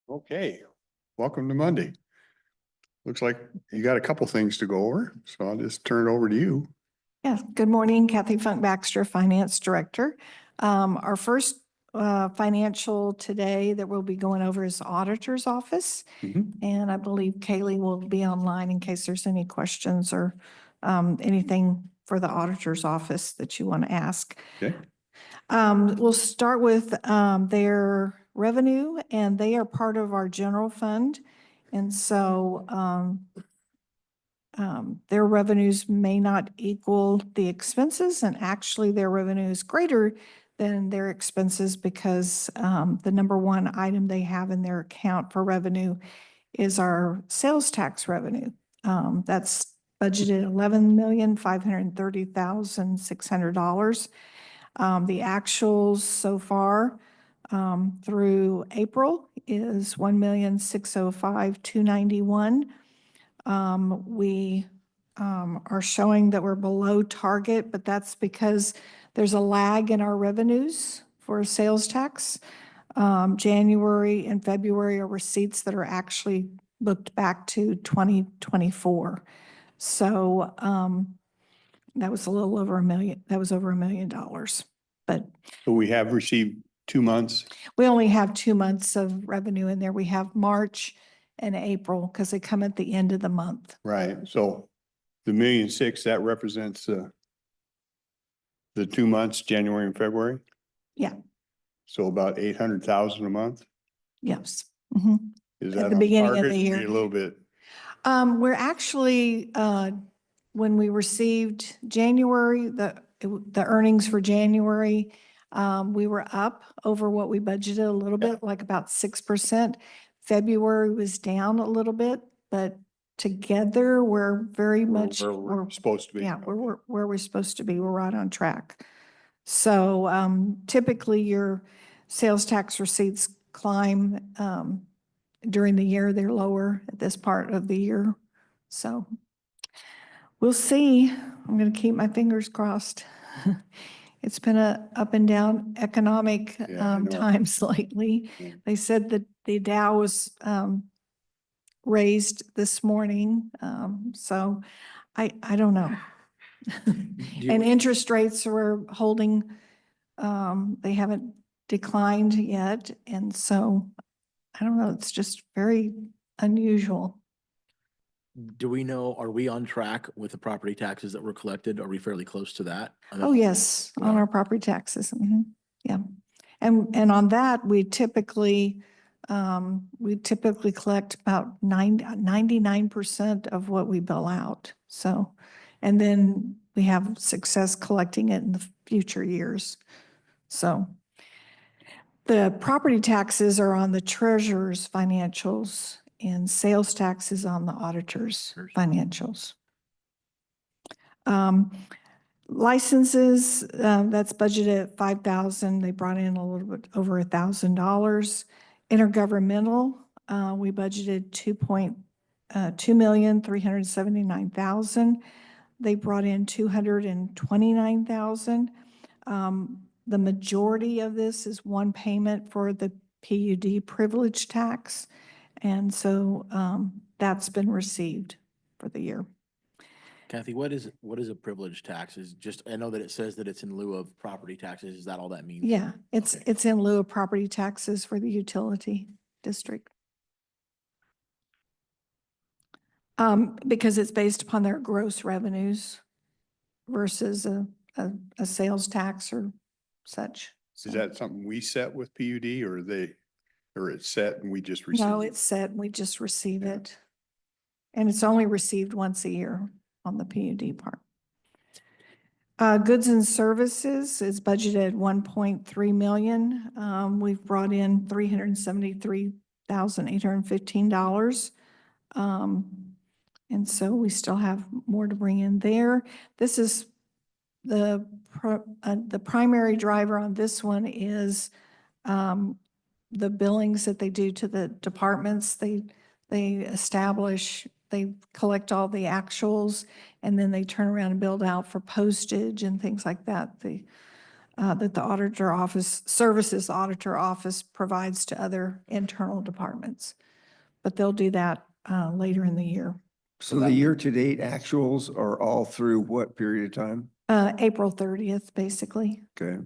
Okay, welcome to Monday. Looks like you got a couple things to go over, so I'll just turn it over to you. Yes, good morning, Kathy Funk Baxter, Finance Director. Our first financial today that we'll be going over is the Auditor's Office. And I believe Kaylee will be online in case there's any questions or anything for the Auditor's Office that you want to ask. Okay. We'll start with their revenue, and they are part of our general fund. And so their revenues may not equal the expenses, and actually their revenue is greater than their expenses because the number one item they have in their account for revenue is our sales tax revenue. That's budgeted $11,530,600. The actuals so far through April is $1,605,291. We are showing that we're below target, but that's because there's a lag in our revenues for sales tax. January and February are receipts that are actually booked back to 2024. So that was a little over $1 million. That was over $1 million. But So we have received 2 months. we only have 2 months of revenue in there. We have March and April because they come at the end of the month. Right, so the 1,600,000, that represents the 2 months, January and February? Yeah. So about 800,000 a month? Yes. Mm-hmm. Is At that the on beginning of target? the year. A little bit. We're actually, when we received January, the earnings for January, we were up over what we budgeted a little bit, like about 6%. February was down a little bit, but together we're very much. Where we're supposed to be. Yeah, we're where we're supposed to be. We're right on track. So typically your sales tax receipts climb during the year. They're lower at this part of the year. So we'll see. I'm going to keep my fingers crossed. It's been a up and down economic times lately. Yeah. They said that the Dow was raised this morning. So I don't know. And interest rates were holding, they haven't declined yet. And so I don't know, it's just very unusual. Do we know, are we on track with the property taxes that were collected? Are we fairly close to that? Oh, yes, on Yeah. our property taxes. Mhm. Yeah. And on that, we typically collect about 99% of what we bill out. So, and then we have success collecting it in the future years. So the property taxes are on the treasurer's financials and sales taxes on the auditor's financials. Licenses, that's budgeted at $5,000. They brought in a little bit over $1,000. Intergovernmental, we budgeted $2,379,000. They brought in $229,000. The majority of this is one payment for the PUD privilege tax. And so that's been received for the year. Kathy, what is a privilege tax? Is just, I know that it says that it's in lieu of property taxes. Is that all that means? Yeah, it's Okay. it's in lieu of property taxes for the utility district. Because it's based upon their gross revenues versus a sales tax or such. Is that something we set with PUD or it's set and we just receive? No, it's set, and we just receive it. And it's only received once a year on the PUD part. Goods and services is budgeted at $1.3 million. We've brought in $373,815. And so we still have more to bring in there. This is the primary driver on this one is the billings that they do to the departments. They establish, they collect all the actuals, and then they turn around and build out for postage and things like that. that the auditor office, services auditor office provides to other internal departments. But they'll do that later in the year. So the year-to-date actuals are all through what period of time? April 30th, basically. Okay.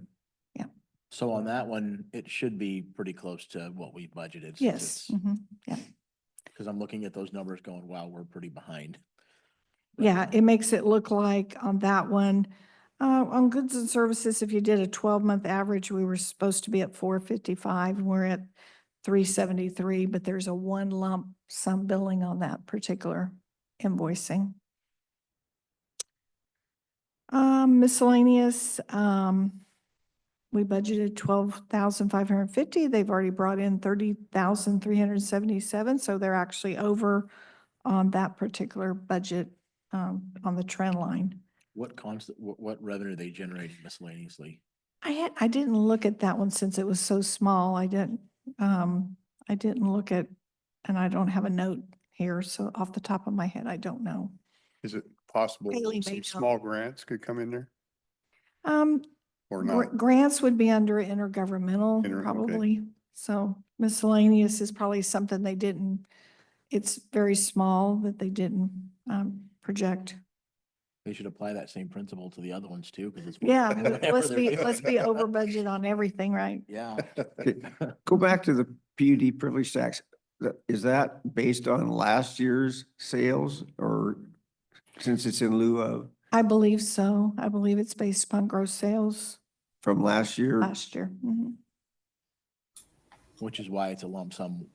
So on that one, it should be pretty close to what we budgeted. Yes. Mhm. Because I'm looking at those numbers going, wow, we're pretty behind. Yeah, it makes it look like on that one, on goods and services, if you did a 12-month average, we were supposed to be at 455, and we're at 373, but there's a one lump sum billing on that particular invoicing. Miscellaneous, we budgeted 12,550. They've already brought in 30,377, so they're actually over on that particular budget, on the trend line. What revenue are they generating miscellaneously? I didn't look at that one since it was so small. I didn't look at, and I don't have a note here, so off the top of my head, I don't know. Is it possible Haley may some know. small grants could come in there or Gr- not? Grants would be under intergovernmental, Okay. probably. So miscellaneous is probably something they didn't, it's very small that they didn't project. They should apply that same principle to the other ones too, because it's. Yeah, whatever let's they're be doing. over budget on everything, right? Yeah. Go back to the PUD privilege tax. Is that based on last year's sales or since it's in lieu of I believe so. I believe it's based upon gross sales from last year? last year. Mhm. Which is why it's a lump sum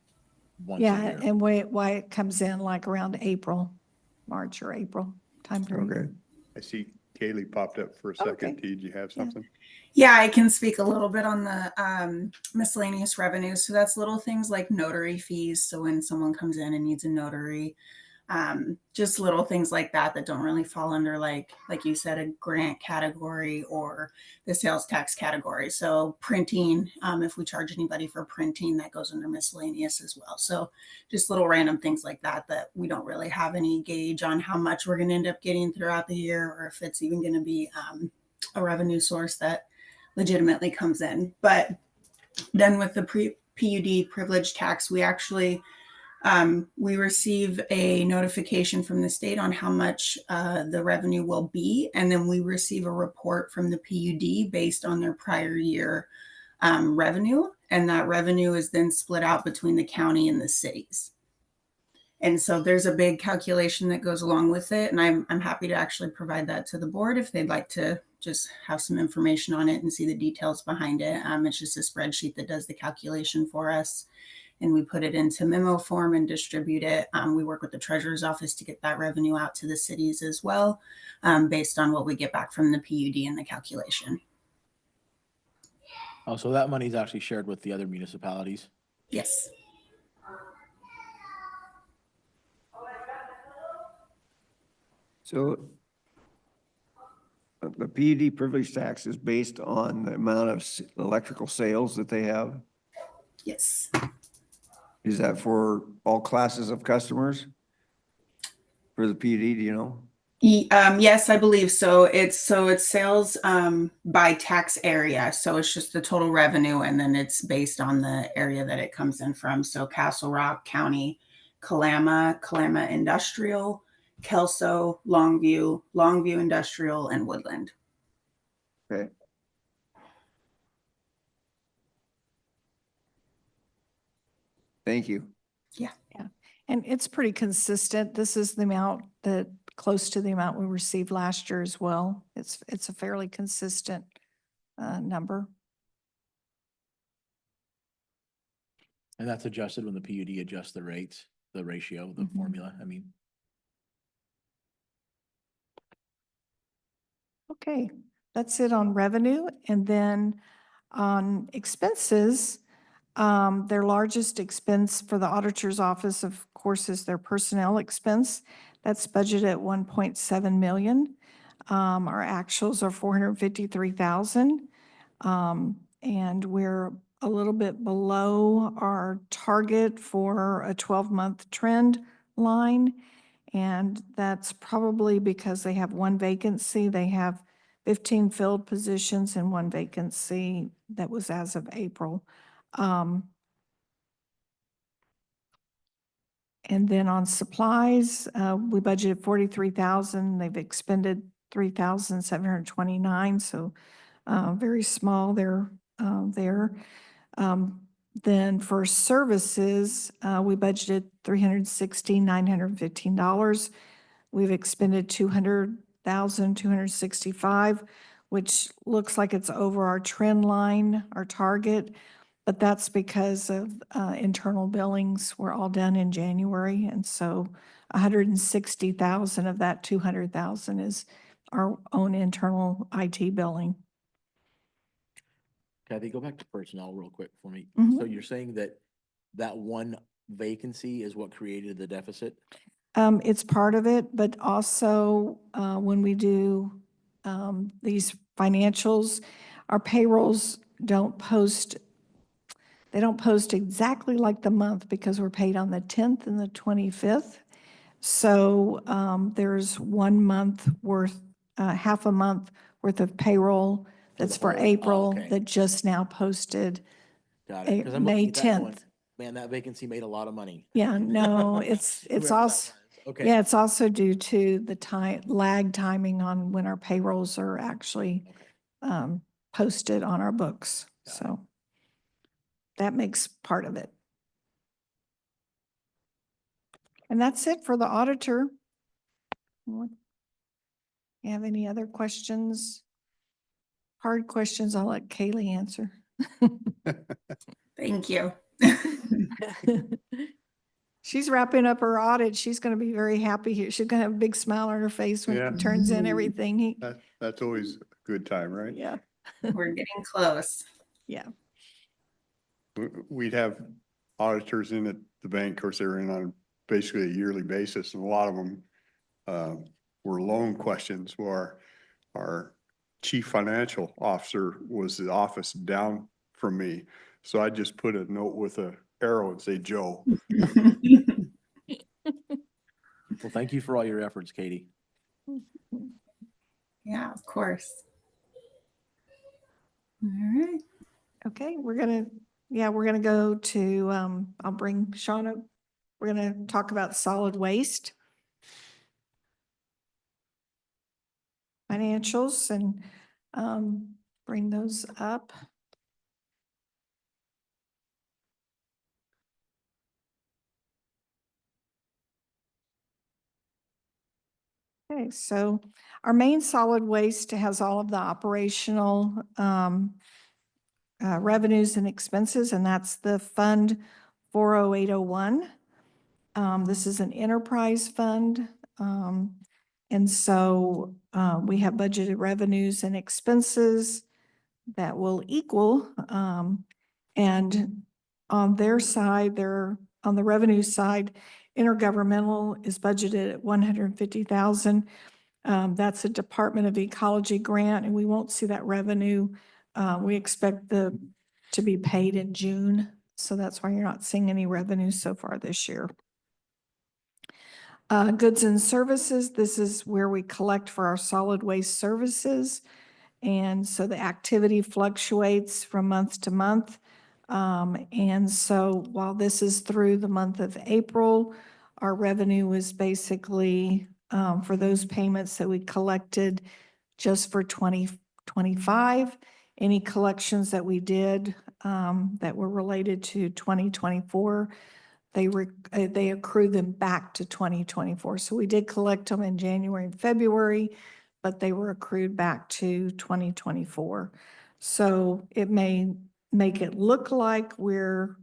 once a Yeah, year. and why it comes in like around April, March or April time period. Okay. I see Kaylee popped up for a Okay. second. Did you have Yeah. something? Yeah, I can speak a little bit on the miscellaneous revenue. So that's little things like notary fees. So when someone comes in and needs a notary, just little things like that that don't really fall under like you said, a grant category or the sales tax category. So printing, if we charge anybody for printing, that goes under miscellaneous as well. So just little random things like that that we don't really have any gauge on how much we're going to end up getting throughout the year, or if it's even going to be a revenue source that legitimately comes in. But then with the PUD privilege tax, we actually we receive a notification from the state on how much the revenue will be, and then we receive a report from the PUD based on their prior year revenue, and that revenue is then split out between the county and the cities. And so there's a big calculation that goes along with it, and I'm happy to actually provide that to the board if they'd like to just have some information on it and see the details behind it. It's just a spreadsheet that does the calculation for us, and we put it into memo form and distribute it. We work with the treasurer's office to get that revenue out to the cities as well, based on what we get back from the PUD and the calculation. Oh, so that money is actually shared with the other municipalities? Yes. So the PUD privilege tax is based on the amount of electrical sales that they have? Yes. Is that for all classes of customers? For the PUD, do you know? Yes, I believe so. It's sales by tax area. So it's just the total revenue, and then it's based on the area that it comes in from. So Castle Rock County, Kalama Industrial, Kelso, Longview Industrial, and Woodland. Okay. Thank you. And it's pretty consistent. This is the amount that, close to the amount we received last year as well. It's a fairly consistent number. And that's adjusted when the PUD adjusts the rates, the ratio, the Mhm. formula, I mean. Okay, that's it on revenue. And then on expenses, their largest expense for the auditor's office, of course, is their personnel expense. That's budgeted at 1.7 million. Our actuals are 453,000. And we're a little bit below our target for a 12-month trend line. And that's probably because they have one vacancy. They 15 filled positions and 1 vacancy that was as of April. And then on supplies, we budgeted 43,000. They've expended 3,729, so very small there. Then for services, we budgeted $360,915. We've expended 200,265, which looks like it's over our trend line, our target. But that's because of internal billings were all done in January. And so 160,000 of that 200,000 is our own internal IT billing. Kathy, go back to personnel real quick for me. Mhm. So you're saying that that one vacancy is what created the deficit? It's part of it, but also when we do these financials, our payrolls don't post exactly like the month because we're paid on the 10th and the 25th. So there's 1 month worth, half a month worth of payroll that's for whole- oh, April okay. that just now posted Got it. 'Cause I'm May looking at that going, 10th. man, that vacancy made a lot of money. Yeah, no, it's Whoever that also, was. Okay. yeah, it's also due to the lag timing on when our payrolls are actually Okay. posted on our books. Got it. So that makes part of it. And that's it for the auditor. You have any other questions? Hard questions, I'll let Kaylee answer. Thank you. She's wrapping up her audit. She's going to be very happy here. She's going to have a big smile on her face when Yeah. she turns in everything. That's always a good time, right? Yeah, We're getting close. yeah. We'd have auditors in at the bank, of course, they're in on basically a yearly basis, and a lot of them were loan questions where our chief financial officer was the office down from me. So I just put a note with a arrow and say, Joe. Well, thank you for all your efforts, Katie. Yeah, of course. All right. Okay, we're gonna go to, I'll bring Shauna. We're gonna talk about solid waste. Financials and bring those up. Okay, so our main solid waste has all of the operational revenues and expenses, and that's the Fund 40801. This is an enterprise fund. And so we have budgeted revenues and expenses that will equal. And on their side, on the revenue side, intergovernmental is budgeted at 150,000. That's a Department of Ecology grant, and we won't see that revenue. We expect to be paid in June, so that's why you're not seeing any revenue so far this year. Goods and services, this is where we collect for our solid waste services. And so the activity fluctuates from month to month. And so while this is through the month of April, our revenue was basically for those payments that we collected just for 2025. Any collections that we did that were related to 2024, they accrue them back to 2024. So we did collect them in January and February, but they were accrued back to 2024. So it may make it look like we're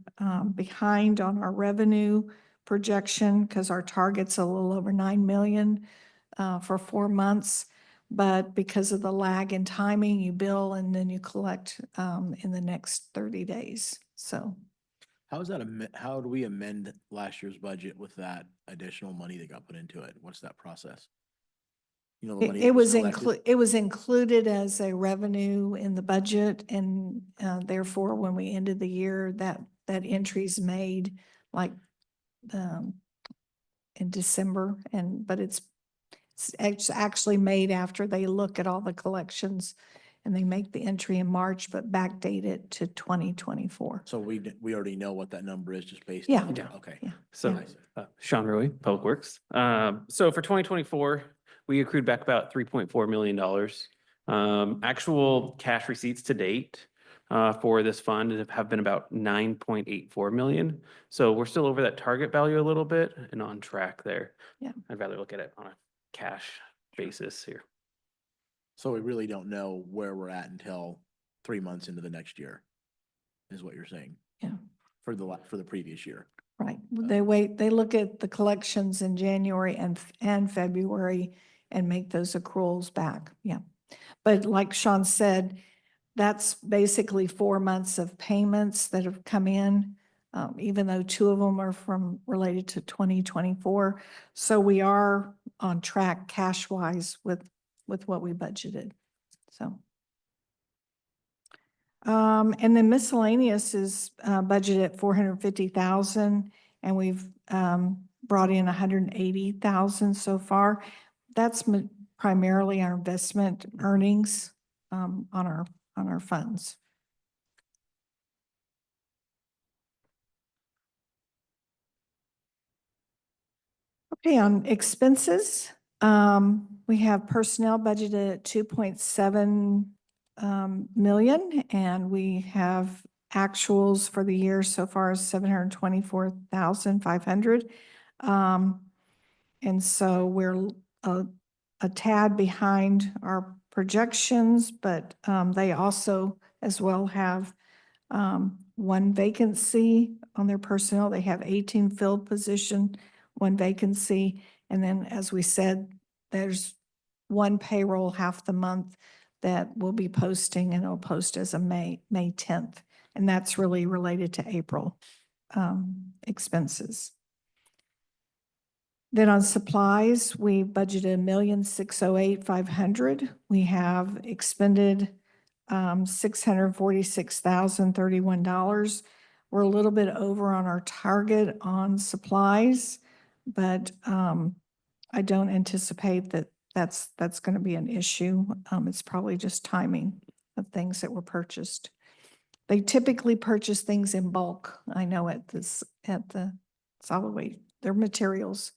behind on our revenue projection because our target's a little over 9 million for 4 months. But because of the lag in timing, you bill and then you collect in the next 30 days. So. How do we amend last year's budget with that additional money that got put into it? What's that process? You know, the money It that was was collected? it was included as a revenue in the budget, and therefore, when we ended the year, that entry's made like in December, but it's It's actually made after they look at all the collections and they make the entry in March, but backdate it to 2024. So we already know what that number is just based Yeah. on. Yeah. Okay. Yeah. So, I see. Sean Rui, Public Works. So for 2024, we accrued back about $3.4 million. Actual cash receipts to date for this fund have been about 9.84 million. So we're still over that target value a little bit and on track there. Yeah. I'd rather look at it on a cash basis here. So we really don't know where we're at until 3 months into the next year, is what you're saying? Yeah. For the previous year. Right. They look at the collections in January and February and make those accruals back. Yeah. But like Sean said, that's basically 4 months of payments that have come in, even though 2 of them are related to 2024. So we are on track cash wise with what we budgeted. So. And then miscellaneous is budgeted at 450,000 and we've brought in 180,000 so far. That's primarily our investment earnings on our funds. Okay, on expenses, we have personnel budgeted at 2.7 million, and we have actuals for the year so far is 724,500. And so we're a tad behind our projections, but they also as well have 1 vacancy on their personnel. They have 18 filled position, 1 vacancy. And then, as we said, there's 1 payroll half the month that we'll be posting, and it'll post as a May 10th. And that's really related to April expenses. Then on supplies, we budgeted $1,608,500. We have expended $646,031. We're a little bit over on our target on supplies, but I don't anticipate that that's going to be an issue. It's probably just timing of things that were purchased. They typically purchase things in bulk. I know at the solid waste, their materials.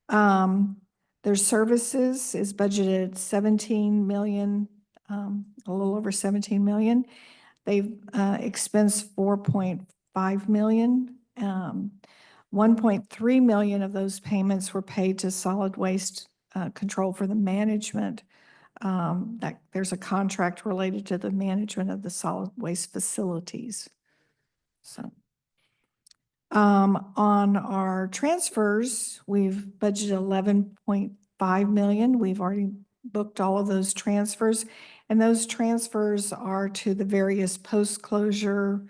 Their services is budgeted 17 million, a little over 17 million. They've expensed 4.5 million. 1.3 million of those payments were paid to solid waste control for the management. That there's a contract related to the management of the solid waste facilities. So. On our transfers, we've budgeted 11.5 million. We've already booked all of those transfers, and those transfers are to the various post-closure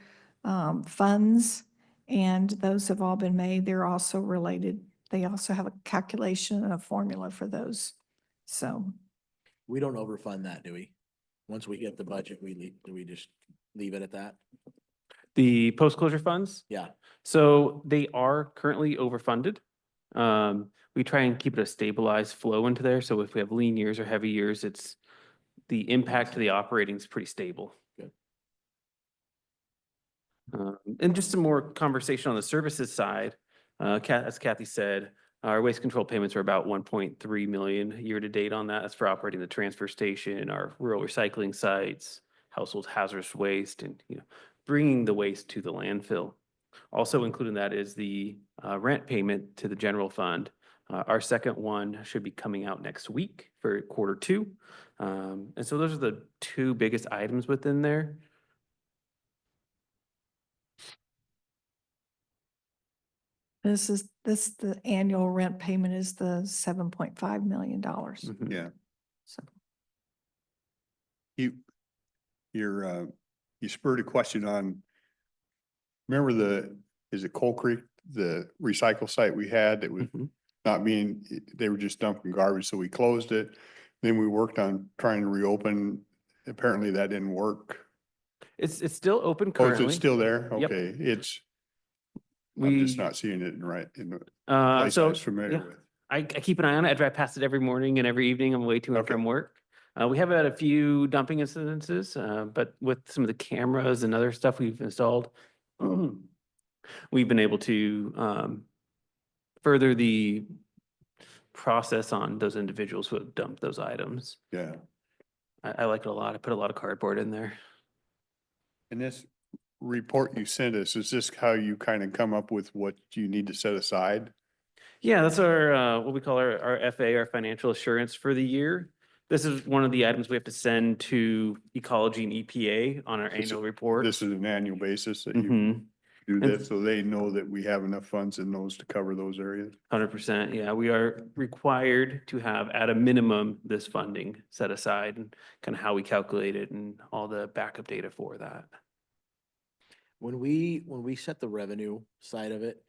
funds, and those have all been made. They're also related. They also have a calculation and a formula for those. So We don't overfund that, do we? Once we get the budget, do we just leave it at that? The post-closure funds, Yeah. so they are currently overfunded. We try and keep it a stabilized flow into there. So if we have lean years or heavy years, it's the impact to the operating is pretty stable. Good. And just some more conversation on the services side. As Kathy said, our waste control payments are about 1.3 million year to date on that. That's for operating the transfer station, our rural recycling sites, household hazardous waste, and bringing the waste to the landfill. Also included in that is the rent payment to the general fund. Our second one should be coming out next week for Q2. And so those are the 2 biggest items within there. the annual rent payment is the $7.5 million. Mhm. Yeah. So. You spurred a question on, remember is it Coal Creek, the recycle site we had that was Mhm. not being, they were just dumping garbage, so we closed it. Then we worked on trying to reopen. Apparently that didn't work. It's still open Oh, currently. is it still there? Yep. Okay, I'm just We, not seeing it in the place I was familiar with. I keep an eye on it. I drive past it every morning and every evening on my way to and Okay. from work. We have had a few dumping incidences, but with some of the cameras and other stuff we've installed, we've been able to further the process on those individuals who have dumped those items. Yeah. I like it a lot. I put a lot of cardboard in there. And this report you sent us, is this how you kind of come up with what you need to set aside? Yeah, that's our, what we call our FA, our financial assurance for the year. This is one of the items we have to send to Ecology and EPA on our This- annual report. This is an annual basis that you Mhm. do And- this, so they know that we have enough funds in those to cover those areas. 100%. Yeah, we are required to have at a minimum this funding set aside and kind of how we calculate it and all the backup data for that. When we set the revenue side of it,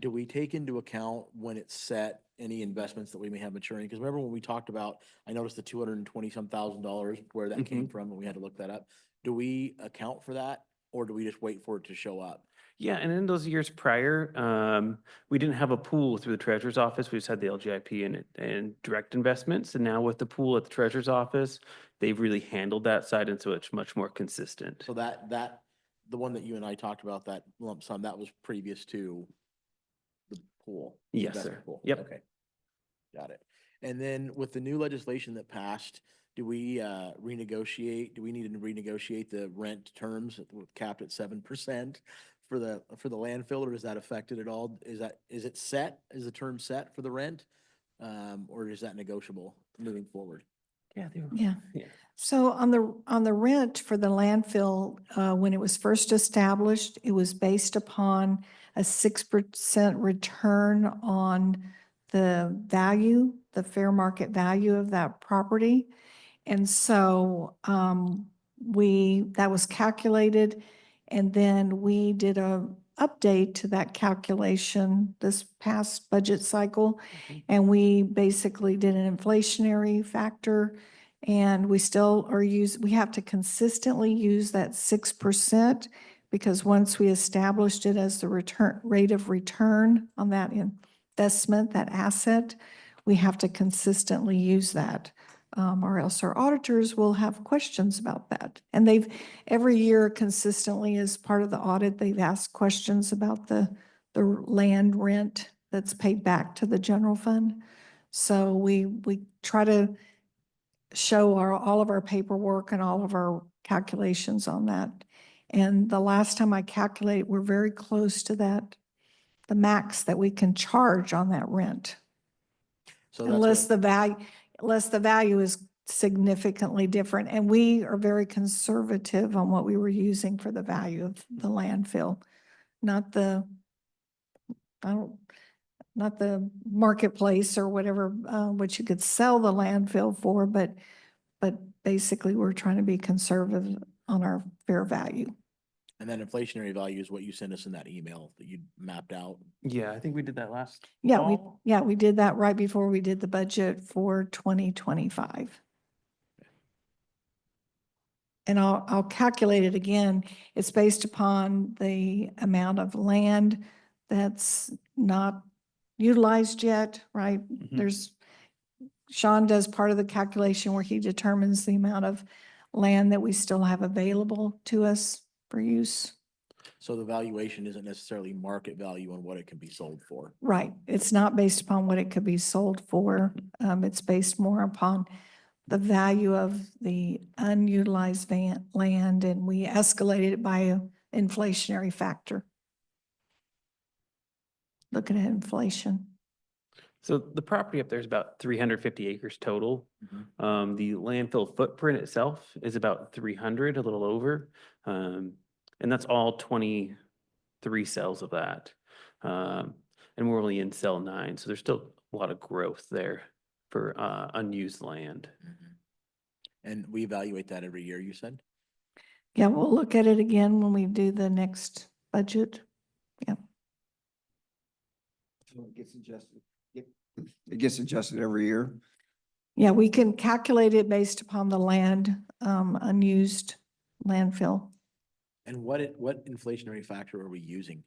do we take into account when it's set, any investments that we may have maturing? Because remember when we talked about, I noticed the $220,000 where that came from, and we had to look that up. Do we account for that, or do we just wait for it to show up? Yeah, and in those years prior, we didn't have a pool through the treasurer's office. We just had the LGIP and direct investments. And now with the pool at the treasurer's office, they've really handled that side, and so it's much more consistent. So the one that you and I talked about, that lump sum, that was previous to the pool? the Yes, investment sir. pool. Yep. Okay. Got it. And then with the new legislation that passed, do we renegotiate, do we need to renegotiate the rent terms capped at 7% for the landfill, or is that affected at all? Is it set? Is the term set for the rent? Or is that negotiable moving forward? Yeah, they were. Yeah. Yeah. So on the rent for the landfill, when it was first established, it was based upon a 6% return on the value, the fair market value of that property. And so that was calculated, and then we did a update to that calculation this past budget cycle. And we basically did an inflationary factor, and we still we have to consistently use that 6%, because once we established it as the rate of return on that investment, that asset, we have to consistently use that. Or else our auditors will have questions about that. And every year consistently as part of the audit, they've asked questions about the land rent that's paid back to the general fund. So we try to show all of our paperwork and all of our calculations on that. And the last time I calculate, we're very close to that, the max that we can charge on that rent. So that's Unless what- the value is significantly different. And we are very conservative on what we were using for the value of the landfill, not the marketplace or whatever, what you could sell the landfill for, but basically we're trying to be conservative on our fair value. And then inflationary value is what you sent us in that email that you mapped out. Yeah, I think we did that last Yeah, fall. we did that right before we did the budget for 2025. And I'll calculate it again. It's based upon the amount of land that's not utilized yet, right? Sean does part of the calculation where he determines the amount of land that we still have available to us for use. So the valuation isn't necessarily market value on what it can be sold for. Right. It's not based upon what it could be sold for. It's based more upon the value of the unutilized land, and we escalated it by an inflationary factor. Looking at inflation. So the property up there is about 350 acres total. The landfill footprint itself is about 300, a little over. And that's all 23 cells of that. And we're only in cell 9, so there's still a lot of growth there for unused land. And we evaluate that every year, you said? Yeah, we'll look at it again when we do the next budget. So it gets adjusted. It gets adjusted every year. Yeah, we can calculate it based upon the land, unused landfill. And what inflationary factor are we using?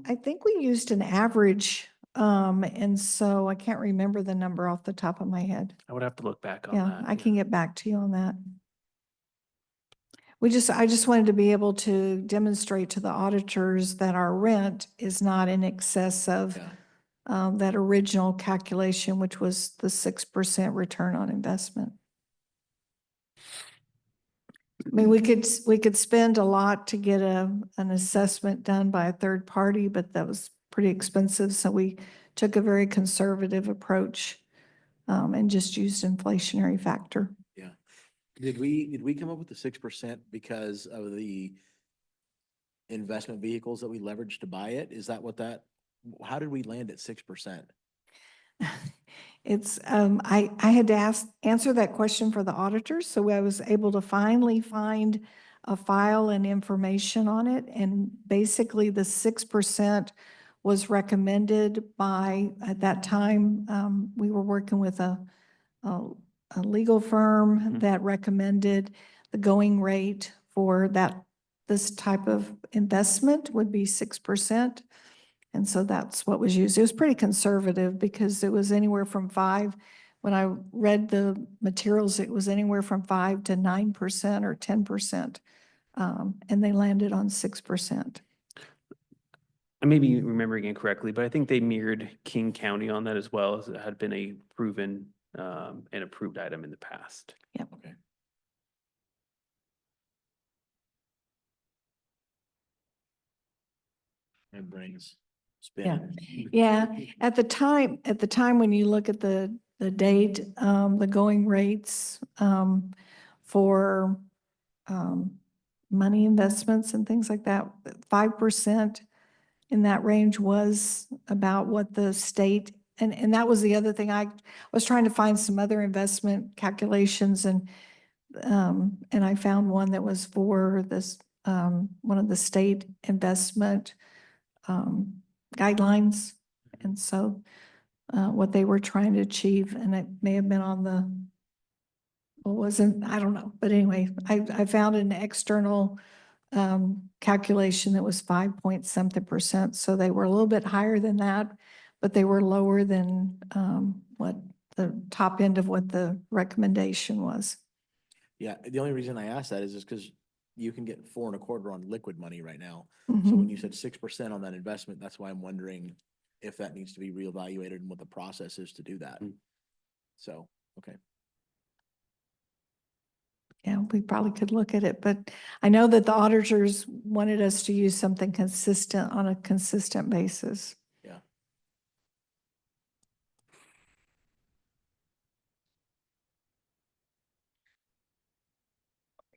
I think we used an average And so I can't remember the number off the top of my head. I would have to look back on Yeah, that. I can get back to you on that. I just wanted to be able to demonstrate to the auditors that our rent is not in excess of Yeah. that original calculation, which was the 6% return on investment. I mean, we could spend a lot to get an assessment done by a third party, but that was pretty expensive. So we took a very conservative approach and just used inflationary factor. Yeah. Did we come up with the 6% because of the investment vehicles that we leveraged to buy it? Is that how did we land at 6%? It's, I had to answer that question for the auditors, so I was able to finally find a file and information on it. And basically the 6% was recommended by, at that time, we were working with a legal firm that recommended the going rate for this type of investment would be 6%. And so that's what was used. It was pretty conservative because it was anywhere from 5. When I read the materials, it was anywhere from 5 to 9% or 10%. And they landed on 6%. I may be remembering incorrectly, but I think they mirrored King County on that as well, as it had been a proven and approved item in the past. Okay. My brain's spinning. Yeah, at the time when you look at the date, the going rates for money investments and things like that, 5% in that range was about what the state, and that was the other thing. I was trying to find some other investment calculations and I found one that was for this, one of the state investment guidelines. And so what they were trying to achieve, and it may have been on the, well, wasn't, I don't know. But anyway, I found an external calculation that was 5 point something percent. So they were a little bit higher than that, but they were lower than what the top end of what the recommendation was. Yeah, the only reason I asked that is just because you can get 4.25% on liquid money right now. So Mhm. when you said 6% on that investment, that's why I'm wondering if that needs to be reevaluated and what the process is to do that. Mm. So, okay. Yeah, we probably could look at it, but I know that the auditors wanted us to use something consistent on a consistent basis. Yeah.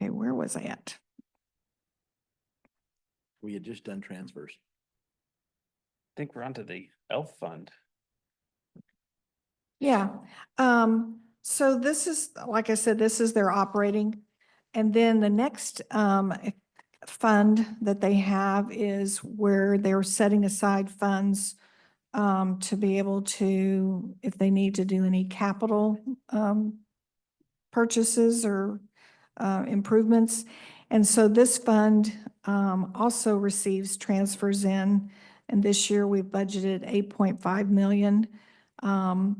Okay, where was I at? We had just done transfers. I think we're onto the ELF fund. Yeah, so this is, like I said, this is their operating. And then the next fund that they have is where they're setting aside funds to be able to, if they need to do any capital purchases or improvements. And so this fund also receives transfers in, and this year we've budgeted 8.5 million.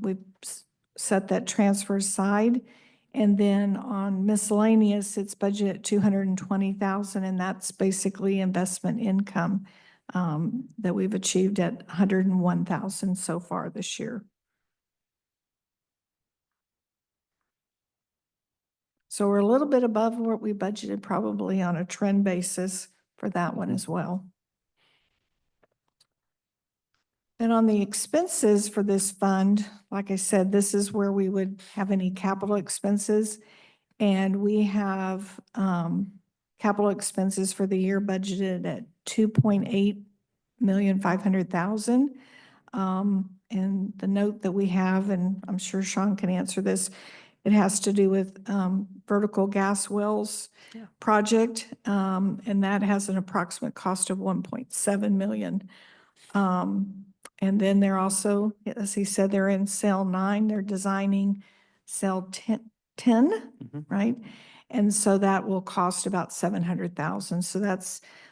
We've set that transfer aside. And then on miscellaneous, it's budgeted 220,000, and that's basically investment income that we've achieved at 101,000 so far this year. So we're a little bit above what we budgeted, probably on a trend basis for that one as well. And on the expenses for this fund, like I said, this is where we would have any capital expenses. And we have capital expenses for the year budgeted at 2.8,500,000. And the note that we have, and I'm sure Sean can answer this, it has to do with vertical gas wells project. And that has an approximate cost of 1.7 million. And then they're also, as he said, they're in cell 9, they're designing cell 10, right? And so that will cost about 700,000. So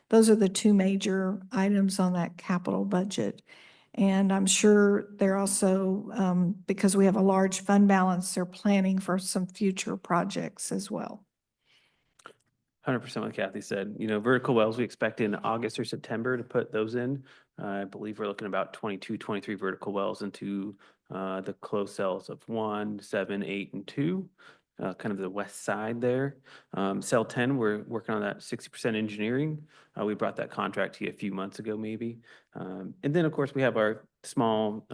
those are the two major items on that capital budget. And I'm sure they're also, because we have a large fund balance, they're planning for some future projects as well. 100% what Kathy said. You know, vertical wells, we expect in August or September to put those in. I believe we're looking about 22, 23 vertical wells into the closed cells of 1, 7, 8, and 2, kind of the west side there. Cell 10, we're working on that 60% engineering. We brought that contract to you a few months ago, maybe. And then, of course, we have our small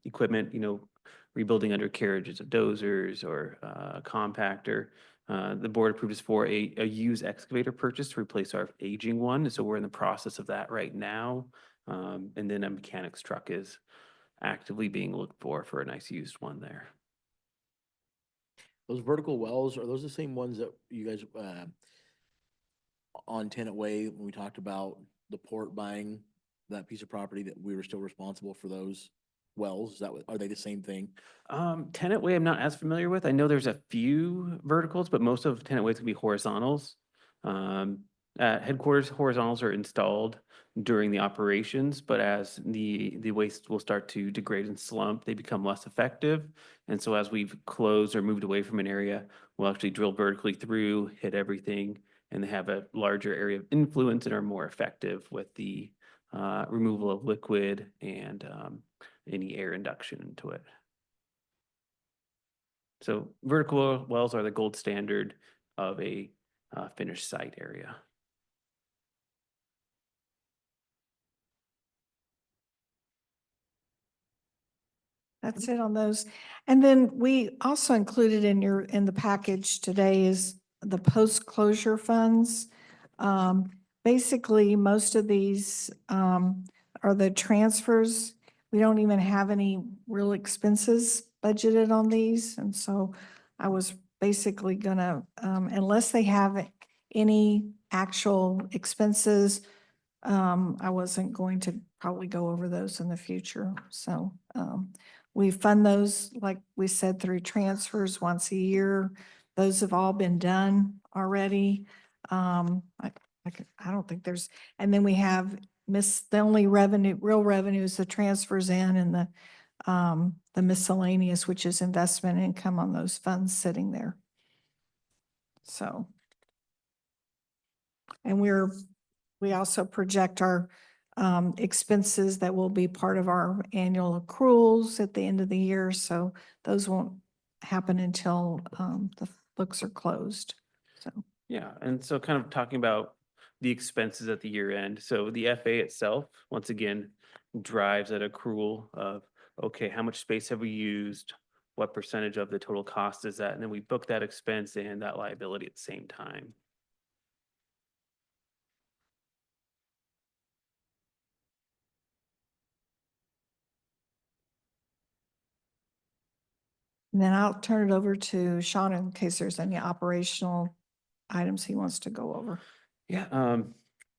equipment, you know, rebuilding undercarriages of dozers or compactor. The board approved us for a used excavator purchase to replace our aging one. So we're in the process of that right now. And then a mechanic's truck is actively being looked for a nice used one there. Those vertical wells, are those the same ones that you guys, on Tenant Way, when we talked about the port buying that piece of property, that we were still responsible for those wells? Is that, are they the same thing? Tenant Way, I'm not as familiar with. I know there's a few verticals, but most of Tenant Way is gonna be horizontals. At headquarters, horizontals are installed during the operations, but as the waste will start to degrade and slump, they become less effective. And so as we've closed or moved away from an area, we'll actually drill vertically through, hit everything, and they have a larger area of influence and are more effective with the removal of liquid and any air induction into it. So vertical wells are the gold standard of a finished site area. That's it on those. And then we also included in the package today is the post-closure funds. Basically, most of these are the transfers. We don't even have any real expenses budgeted on these. And so I was basically gonna, unless they have any actual expenses, I wasn't going to probably go over those in the future. So we fund those, like we said, through transfers once a year. Those have all been done already. I don't think there's, and then we have the only revenue, real revenue is the transfers in and the miscellaneous, which is investment income on those funds sitting there. So. And we also project our expenses that will be part of our annual accruals at the end of the year. So those won't happen until the books are closed. So. Yeah, and so kind of talking about the expenses at the year end. So the FA itself, once again, drives that accrual of, okay, how much space have we used? What percentage of the total cost is that? And then we book that expense and that liability at the same time. And then I'll turn it over to Sean in case there's any operational items he wants to go over. Yeah,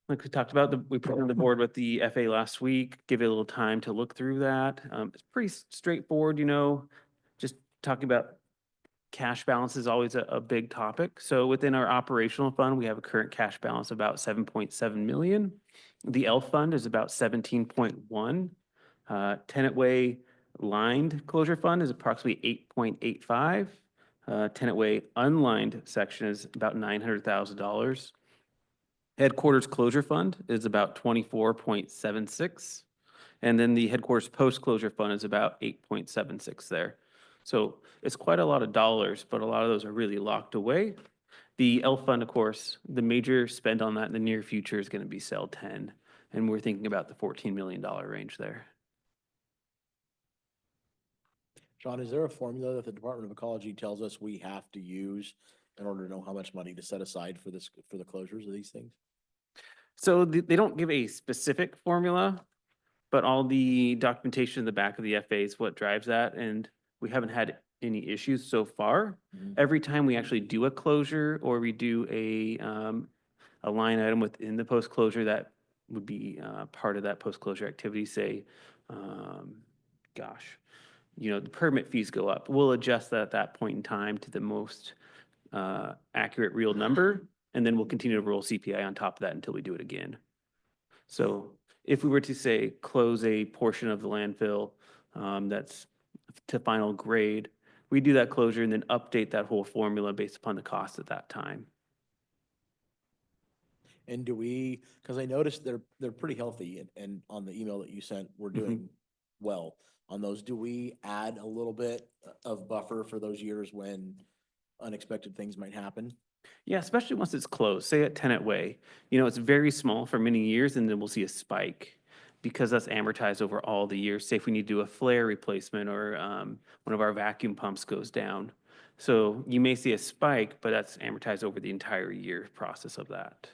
like we talked about, we put on the board with the FA last week, give it a little time to look through that. It's pretty straightforward, you know, just talking about cash balance is always a big topic. So within our operational fund, we have a current cash balance of about 7.7 million. The ELF fund is about 17.1. Tenant Way lined closure fund is approximately 8.85. Tenant Way unlined section is about $900,000. Headquarters closure fund is about 24.76. And then the headquarters post-closure fund is about 8.76 there. So it's quite a lot of dollars, but a lot of those are really locked away. The ELF fund, of course, the major spend on that in the near future is going to be cell 10. And we're thinking about the $14 million range there. Sean, is there a formula that the Department of Ecology tells us we have to use in order to know how much money to set aside for this, for the closures of these things? So they don't give a specific formula, but all the documentation in the back of the FA is what drives that. And we haven't had any issues so far. Mhm. Every time we actually do a closure or we do a line item within the post-closure that would be part of that post-closure activity, say, gosh, you know, the permit fees go up. We'll adjust that at that point in time to the most accurate real number, and then we'll continue to roll CPI on top of that until we do it again. So if we were to say, close a portion of the landfill that's to final grade, we do that closure and then update that whole formula based upon the cost at that time. And do we, because I noticed they're pretty healthy and on the email that you sent, we're doing well on those. Do we add a little bit of buffer for those years when unexpected things might happen? Yeah, especially once it's closed, say at Tenant Way, you know, it's very small for many years and then we'll see a spike because that's amortized over all the years. Say if we need to do a flare replacement or one of our vacuum pumps goes down. So you may see a spike, but that's amortized over the entire year process of that.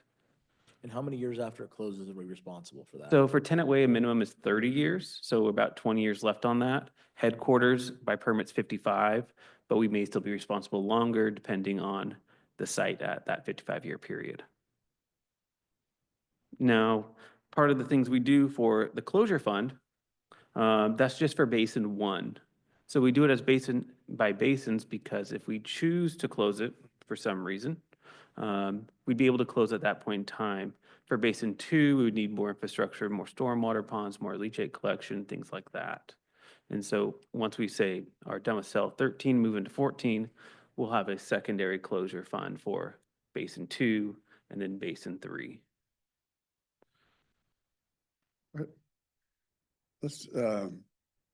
And how many years after it closes are we responsible for that? So for Tenant Way, a minimum is 30 years, so about 20 years left on that. Headquarters by permit's 55, but we may still be responsible longer depending on the site at that 55-year period. Now, part of the things we do for the closure fund, that's just for basin 1. So we do it as basin by basins because if we choose to close it for some reason, we'd be able to close at that point in time. For basin 2, we would need more infrastructure, more stormwater ponds, more leachate collection, things like that. And so once we say are done with cell 13, move into 14, we'll have a secondary closure fund for basin 2 and then basin 3. Let's,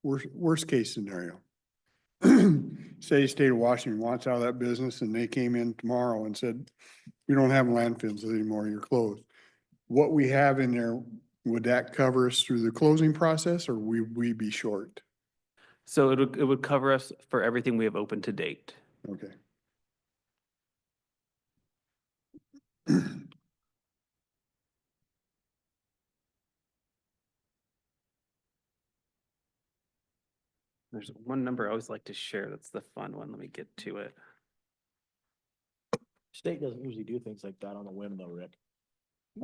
worst case scenario. Say state of Washington wants out of that business and they came in tomorrow and said, we don't have landfills anymore, you're closed. What we have in there, would that cover us through the closing process or we be short? So it would cover us for everything we have open to date. Okay. There's one number I always like to share. That's the fun one. Let me get to it. State doesn't usually do things like that on a whim though, Rick.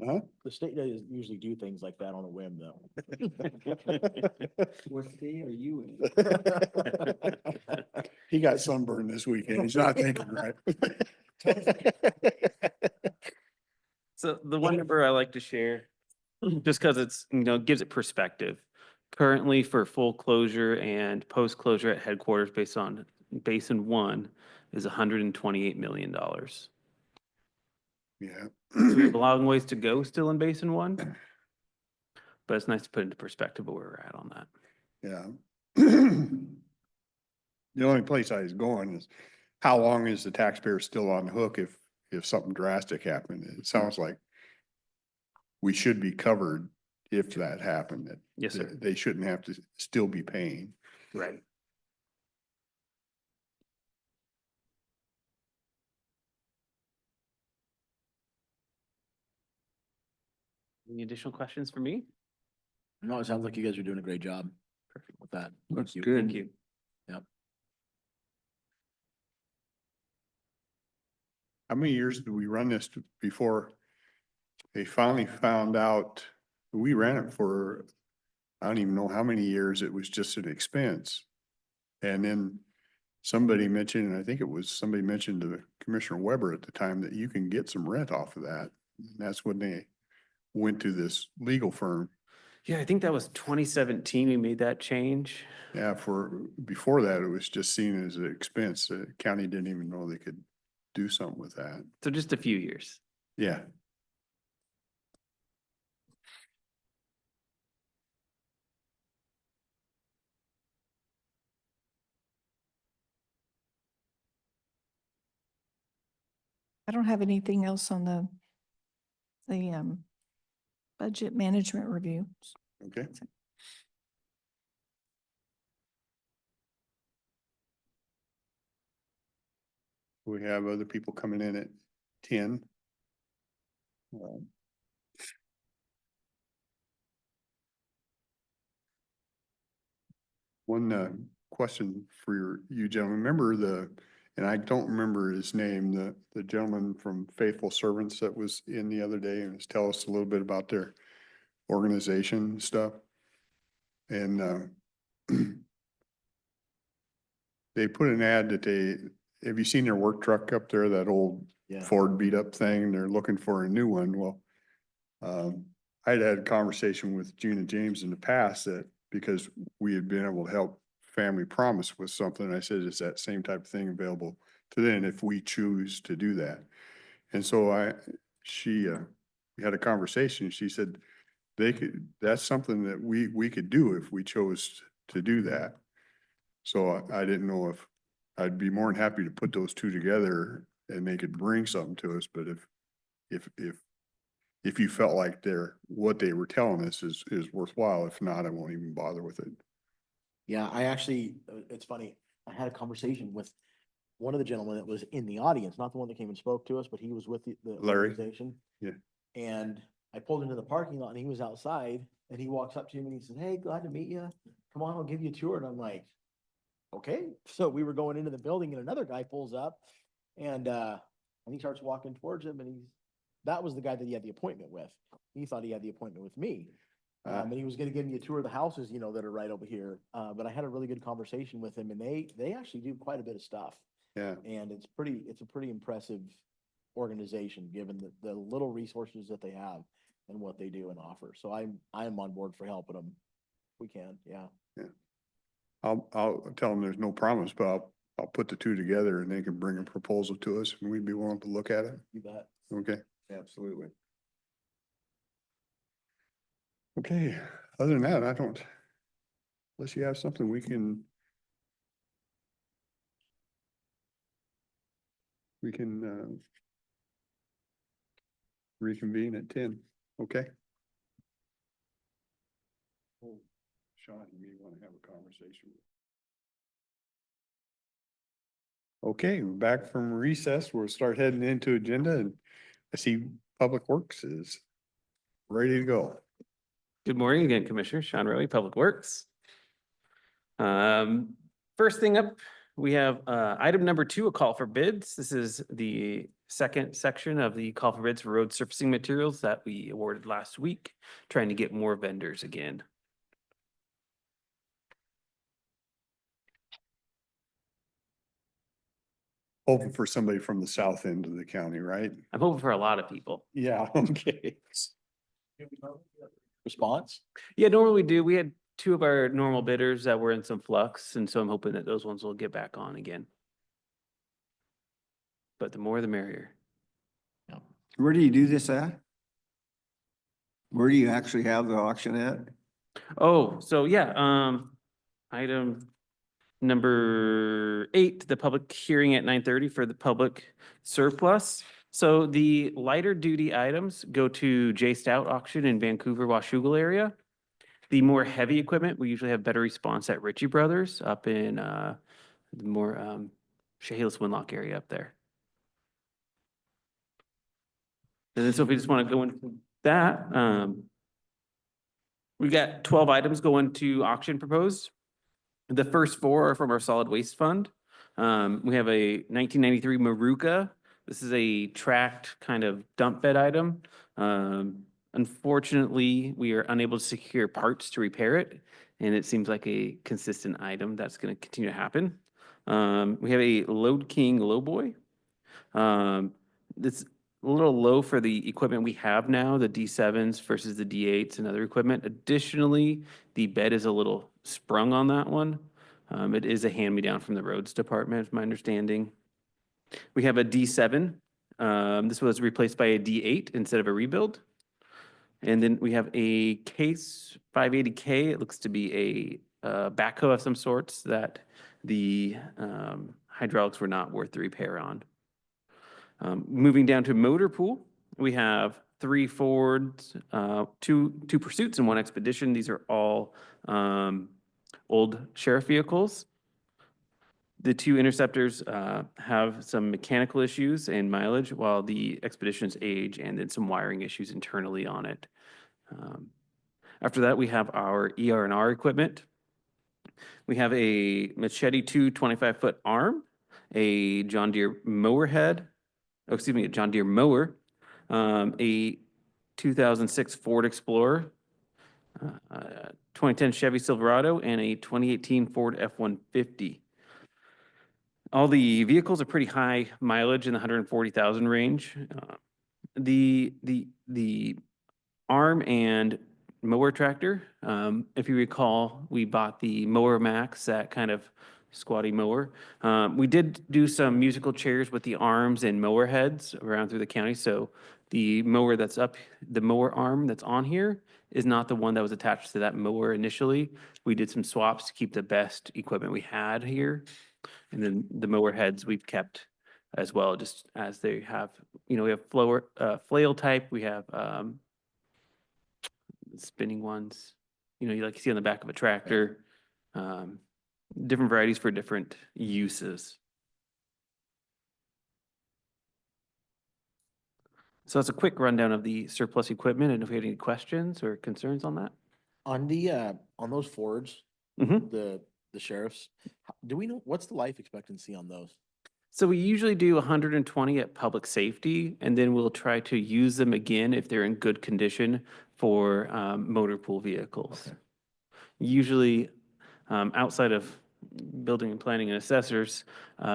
Huh? The state doesn't usually do things like that on a whim though. What state are you in? He got sunburned this weekend. He's not thinking right. So the one number I like to share, just because it's, you know, gives it perspective. Currently for full closure and post-closure at headquarters based on basin 1 is $128 million. Yeah. So we have a long ways to go still in basin 1, but it's nice to put into perspective where we're at on that. Yeah. The only place I was going is how long is the taxpayer still on the hook if something drastic happened? It sounds like we should be covered if that happened, that Yes, sir. they shouldn't have to still be paying. Right. Any additional questions for me? No, it sounds like you guys are doing a great job. Perfect with that. That's Thank you. good. Thank you. How many years did we run this before they finally found out? We ran it for, I don't even know how many years. It was just an expense. And then somebody mentioned, and I think it was somebody mentioned to Commissioner Weber at the time, that you can get some rent off of that. And that's when they went to this legal firm. Yeah, I think that was 2017 we made that change. Yeah, before that, it was just seen as an expense. The county didn't even know they could do something with that. So just a few years. Yeah. I don't have anything else on the budget management review. Okay. We have other people coming in at 10. One question for you gentlemen. Remember and I don't remember his name, the gentleman from Faithful Servants that was in the other day and was telling us a little bit about their organization and stuff. And they put an ad that have you seen their work truck up there, that old Yeah. Ford beat up thing? They're looking for a new one. Well, I'd had a conversation with Gina James in the past that because we had been able to help Family Promise with something, I said, is that same type of thing available to them if we choose to do that? And so she, we had a conversation. She said they could, that's something that we could do if we chose to do that. So I didn't know if, I'd be more than happy to put those two together and they could bring something to us, but if you felt like what they were telling us is worthwhile, if not, I won't even bother with it. Yeah, I actually, it's funny, I had a conversation with one of the gentlemen that was in the audience, not the one that came and spoke to us, but he was with the Larry? organization. Yeah. And I pulled into the parking lot and he was outside and he walks up to me and he said, "Hey, glad to meet you. Come on, I'll give you a tour." And I'm like, okay. So we were going into the building and another guy pulls up and he starts walking towards him and that was the guy that he had the appointment with. He thought he had the appointment with me. And he was gonna give me a tour of the houses, you know, that are right over here. But I had a really good conversation with him and they actually do quite a bit of stuff. Yeah, And it's a pretty impressive organization, given the little resources that they have and what they do and offer. So I am on board for helping them. If we can, yeah. I'll tell them there's no promise, but I'll put the two together and they can bring a proposal to us and we'd be willing to look at it. You bet. Okay. Absolutely. Okay, other than that, I don't, unless you have something we can reconvene at 10, okay? Oh, Sean, you may want to have a conversation. Okay, we're back from recess. We'll start heading into agenda and I see Public Works is ready to go. Good morning again, Commissioner. Sean Rowley, Public Works. First thing up, we have item number 2, a call for bids. This is the second section of the call for bids for road surfacing materials that we awarded last week, trying to get more vendors again. Hoping for somebody from the south end of the county, right? I'm hoping for a lot of people. Yeah, okay. Response? Yeah, normally we do. We had 2 of our normal bidders that were in some flux, and so I'm hoping that those ones will get back on again. But the more the merrier. Where do you do this at? Where do you actually have the auction at? Oh, so yeah, item number 8, the public hearing at 9:30 for the public surplus. So the lighter duty items go to J Stout auction in Vancouver, Washougal area. The more heavy equipment, we usually have better response at Ritchie Brothers up in the more Chehalis Winlock area up there. And then so if we just want to go into that, we got 12 items going to auction proposed. The first 4 are from our solid waste fund. We have a 1993 Maruka. This is a tracked kind of dump bed item. Unfortunately, we are unable to secure parts to repair it, and it seems like a consistent item that's going to continue to happen. We have a Load King Lowboy. It's a little low for the equipment we have now, the D7s versus the D8s and other equipment. Additionally, the bed is a little sprung on that one. It is a hand-me-down from the roads department, is my understanding. We have a D7. This was replaced by a D8 instead of a rebuild. And then we have a Case 580K. It looks to be a backhoe of some sorts that the hydraulics were not worth the repair on. Moving down to motor pool, we have 3 Fords, 2 Pursuits and 1 Expedition. These are all old sheriff vehicles. The 2 Interceptors have some mechanical issues and mileage, while the Expeditions age and then some wiring issues internally on it. After that, we have our ER&R equipment. We have a Machete 2 25-foot arm, a John Deere mower head, a John Deere mower, a 2006 Ford Explorer, 2010 Chevy Silverado, and a 2018 Ford F-150. All the vehicles are pretty high mileage in the 140,000 range. The arm and mower tractor. If you recall, we bought the Mower Max, that kind of squatty mower. We did do some musical chairs with the arms and mower heads around through the county. So the mower that's up, the mower arm that's on here is not the one that was attached to that mower initially. We did some swaps to keep the best equipment we had here. And then the mower heads we've kept as well, just as they have, we have flail type, we have spinning ones, you like see on the back of a tractor, different varieties for different uses. So that's a quick rundown of the surplus equipment, and if you have any questions or concerns on that. On the, on those Fords, Mhm. the sheriffs, do we know, what's the life expectancy on those? So we usually do 120 at public safety, and then we'll try to use them again if they're in good condition for motor pool vehicles. Okay. Usually, outside of building and planning and assessors,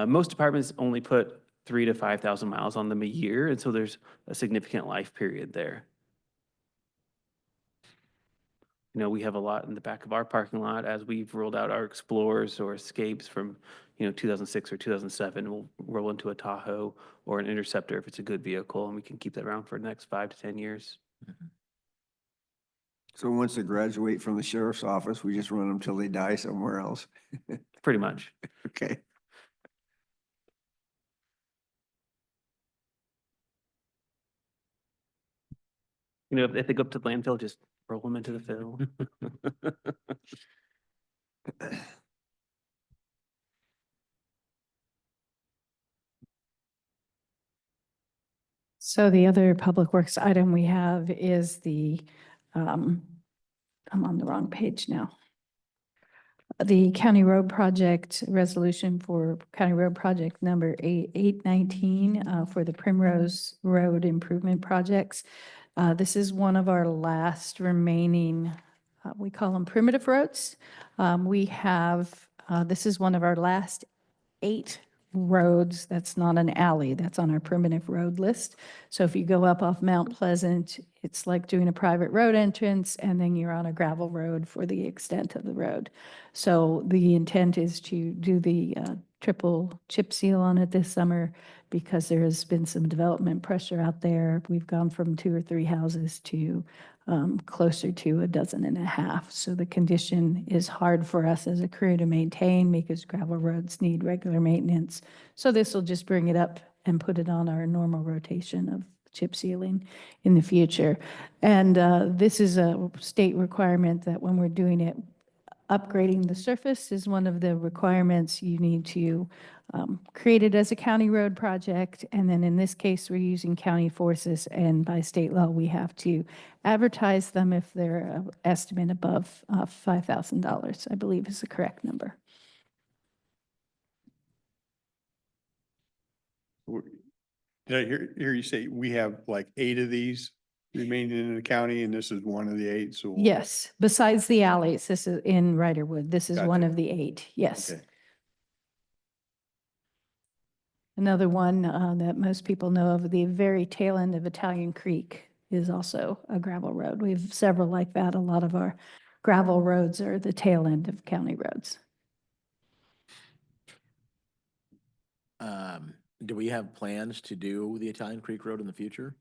most departments only put 3,000 to 5,000 miles on them a year, and so there's a significant life period there. We have a lot in the back of our parking lot as we've rolled out our Explorers or Escapes from, 2006 or 2007. We'll roll into a Tahoe or an Interceptor if it's a good vehicle, and we can keep that around for the next 5 to 10 years. So once they graduate from the sheriff's office, we just run them till they die somewhere else. Pretty much. Okay. If they go up to the landfill, just roll them into the fill. So the other public works item we have is I'm on the wrong page now. The county road project resolution for county road project number 819 for the Primrose Road Improvement Projects. This is one of our last remaining, we call them primitive roads. This is one of our last 8 roads that's not an alley, that's on our primitive road list. So if you go up off Mount Pleasant, it's like doing a private road entrance, and then you're on a gravel road for the extent of the road. So the intent is to do the triple chip seal on it this summer because there has been some development pressure out there. We've gone from 2 or 3 houses to closer to 12.5. So the condition is hard for us as a crew to maintain because gravel roads need regular maintenance. So this will just bring it up and put it on our normal rotation of chip sealing in the future. And this is a state requirement that when we're doing it, upgrading the surface is one of the requirements. You need to create it as a county road project. And then in this case, we're using county forces. And by state law, we have to advertise them if they're an estimate above $5,000, I believe is the correct number. Did I hear you say we have like 8 of these remaining in the county and this is one of the 8? So Yes, besides the alleys, this is in Riderwood. This is one Gotcha. of the 8, yes. Okay. Another one that most people know of, the very tail end of Italian Creek is also a gravel road. We have several like that. A lot of our gravel roads are the tail end of county roads. Do we have plans to do the Italian Creek Road in the future?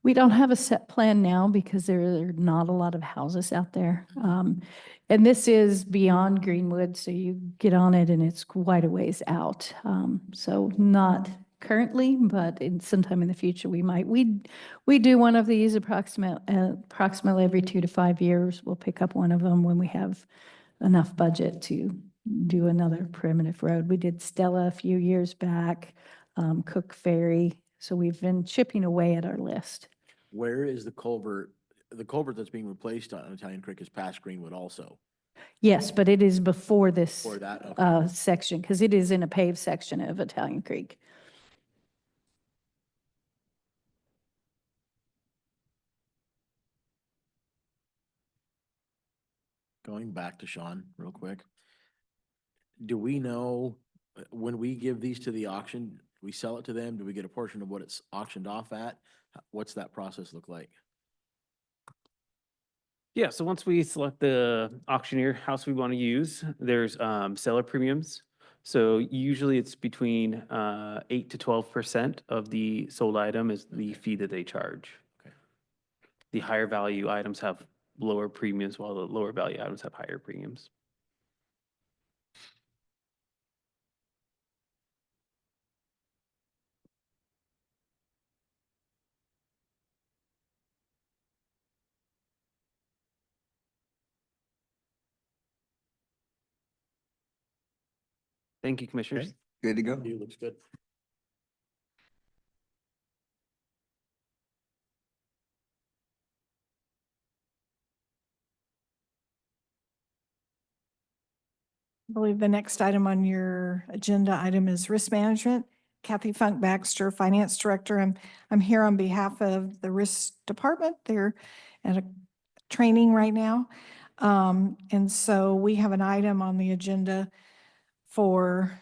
We don't have a set plan now because there are not a lot of houses out there. And this is beyond Greenwood, so you get on it and it's quite a ways out. So not currently, but sometime in the future we might. We do one of these approximately every 2 to 5 years. We'll pick up one of them when we have enough budget to do another primitive road. We did Stella a few years back, Cook Ferry. So we've been chipping away at our list. Where is the culvert? The culvert that's being replaced on Italian Creek is past Greenwood also. Yes, but it is before this For that, okay. section, because it is in a paved section of Italian Creek. Going back to Sean real quick. Do we know when we give these to the auction, we sell it to them? Do we get a portion of what it's auctioned off at? What's that process look like? Yeah, so once we select the auctioneer house we want to use, there's seller premiums. So usually it's between 8 to 12% of the sold item is the fee that they charge. Okay. The higher value items have lower premiums while the lower value items have higher premiums. Thank you, commissioners. Good to go. View looks good. I believe the next item on your agenda item is risk management. Kathy Funk Baxter, Finance Director. I'm here on behalf of the risk department. They're at a training right now. And so we have an item on the agenda for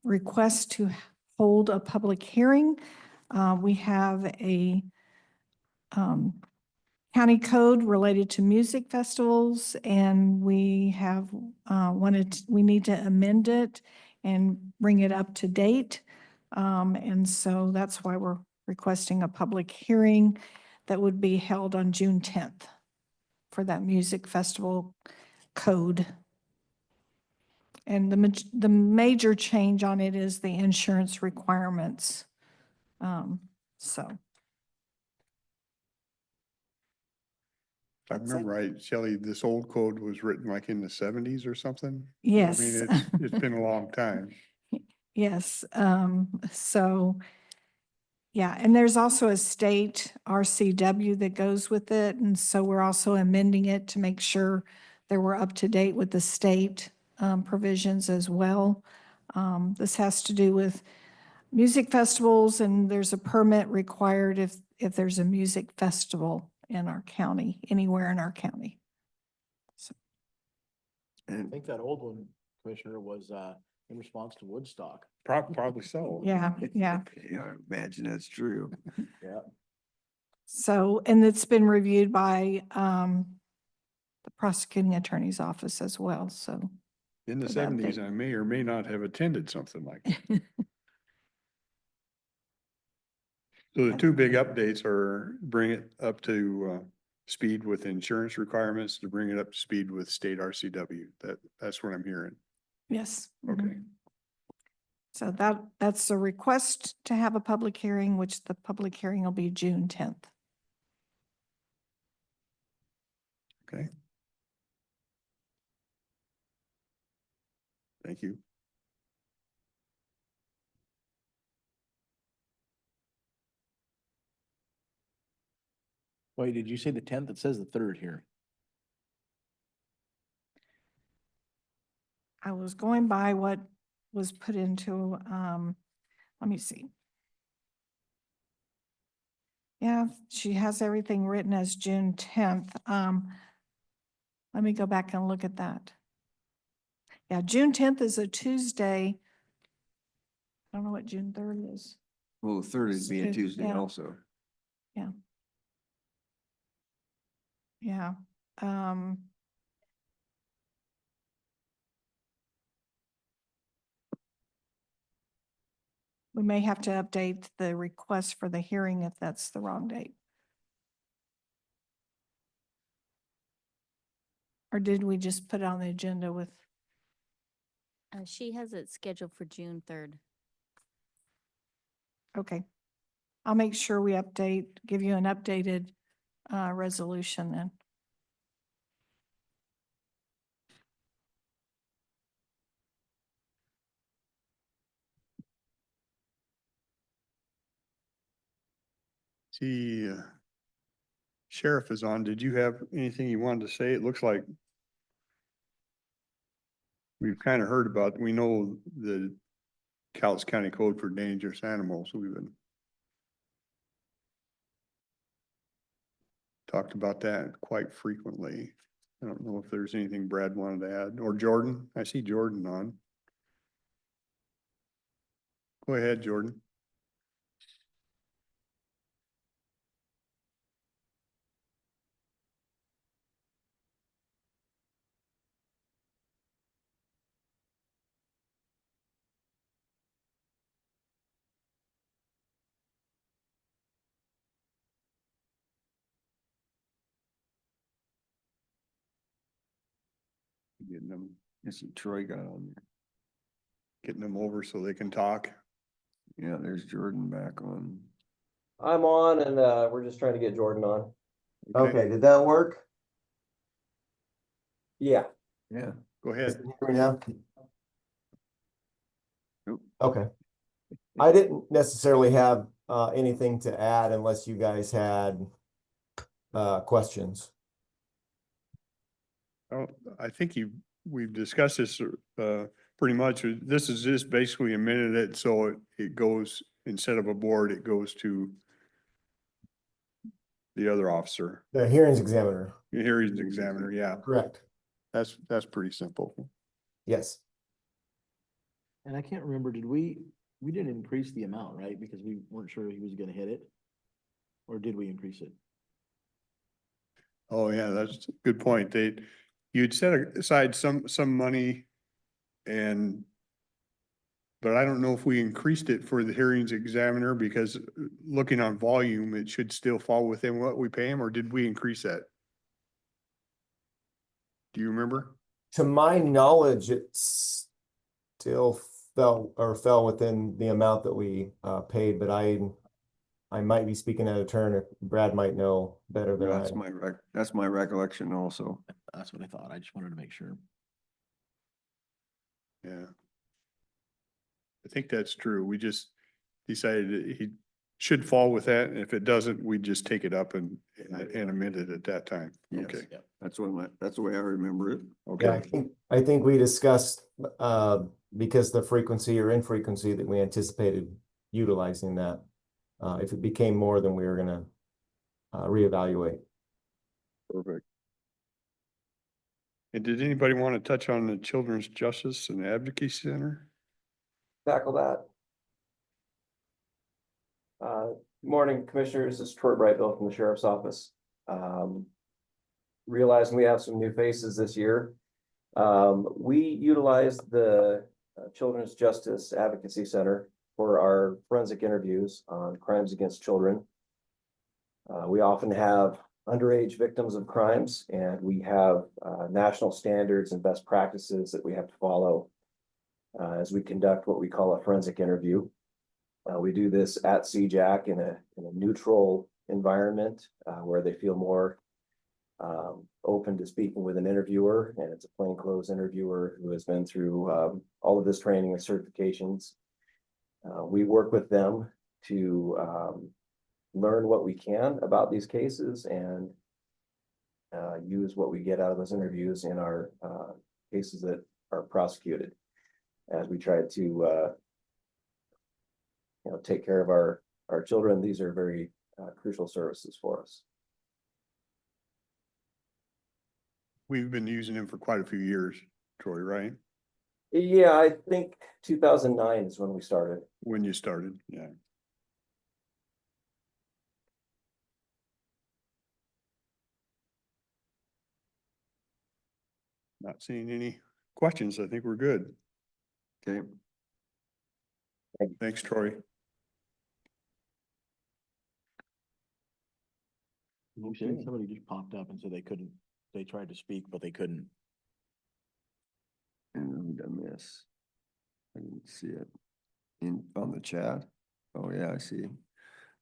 request to hold a public hearing. We have a county code related to music festivals, and we have we need to amend it and bring it up to date. And so that's why we're requesting a public hearing that would be held on June 10th for that music festival code. And the major change on it is the insurance requirements. So. If I That's it. remember right, Shelley, this old code was written like in the seventies or something? Yes. I mean, it's been a long time. Yes, so, yeah, and there's also a state RCW that goes with it, and so we're also amending it to make sure that we're up to date with the state provisions as well. This has to do with music festivals, and there's a permit required if there's a music festival in our county, anywhere in our county. I And think that old one, Commissioner, was in response to Woodstock. Probably so. Yeah, yeah. yeah, I imagine that's true. Yeah. So, and it's been reviewed by the prosecuting attorney's office as well, so. In the for that seventies, thing. I may or may not have attended something like that. So the two big updates are bring it up to speed with insurance requirements, to bring it up to speed with state RCW. That's what I'm hearing. Yes. Okay. mhm. So that's a request to have a public hearing, which the public hearing will be June 10th. Okay. Thank you. Wait, did you say the 10th? It says the 3rd here. I was going by what was put into, let me see. Yeah, she has everything written as June 10th. Let me go back and look at that. Yeah, June 10th is a Tuesday. I don't know what June 3rd is. Well, the third would be a So, Tuesday yeah. also. Yeah. We may have to update the request for the hearing if that's the wrong date. Or did we just put it on the agenda with, She has it scheduled for June 3rd. okay. I'll make sure we update, give you an updated resolution then. See, Sheriff is on. Did you have anything you wanted to say? It looks like we've kind of heard about, we know the Cowles County Code for Dangerous Animals. We've been talked about that quite frequently. I don't know if there's anything Brad wanted to add, or Jordan. I see Jordan on. Go ahead, Jordan. Getting them, I see Troy got on there. getting them over so they can talk. Yeah, there's Jordan back on. I'm on and we're just trying to get Jordan on. Okay, did that work? Yeah. Yeah. Go ahead. Can you hear me now? Nope. Okay. I didn't necessarily have anything to add unless you guys had questions. Oh, I think we've discussed this, pretty much. This is just basically amended it, so it goes, instead of a board, it goes to the other officer, The hearings examiner. the hearings examiner, yeah. Correct. That's pretty simple. Yes. And I can't remember, we didn't increase the amount, right? Because we weren't sure he was gonna hit it? Or did we increase it? Oh, yeah, that's a good point. You'd set aside some money but I don't know if we increased it for the hearings examiner, because looking on volume, it should still fall within what we pay him, or did we increase that? Do you remember? To my knowledge, it still fell within the amount that we paid, but I might be speaking out of turn. Brad might know better than I. That's my recollection also. That's what I thought. I just wanted to make sure. Yeah. I think that's true. We just decided that he should fall with that, and if it doesn't, we just take it up and amend it at that time. Yes. Okay, That's the way I remember it. Yeah, okay. I think we discussed, because the frequency or infrequency that we anticipated utilizing that. If it became more, then we were gonna reevaluate. Perfect. And did anybody want to touch on the Children's Justice and Advocacy Center? Tackle that. Morning, Commissioners. This is Troy Brightville from the Sheriff's Office. Realizing we have some new faces this year, we utilized the Children's Justice Advocacy Center for our forensic interviews on crimes against children. We often have underage victims of crimes, and we have national standards and best practices that we have to follow as we conduct what we call a forensic interview. We do this at CJAC in a neutral environment where they feel more open to speaking with an interviewer, and it's a plainclothes interviewer who has been through all of this training and certifications. We work with them to learn what we can about these cases and use what we get out of those interviews in our cases that are prosecuted, as we try to take care of our children. These are very crucial services for us. We've been using him for quite a few years, Troy, right? Yeah, I think 2009 is when we started. When you started, yeah. Not seeing any questions. I think we're good. Okay. Thanks, Troy. Somebody just popped up and said they tried to speak, but they couldn't. And I miss. I didn't see it on the chat. Oh yeah, I see.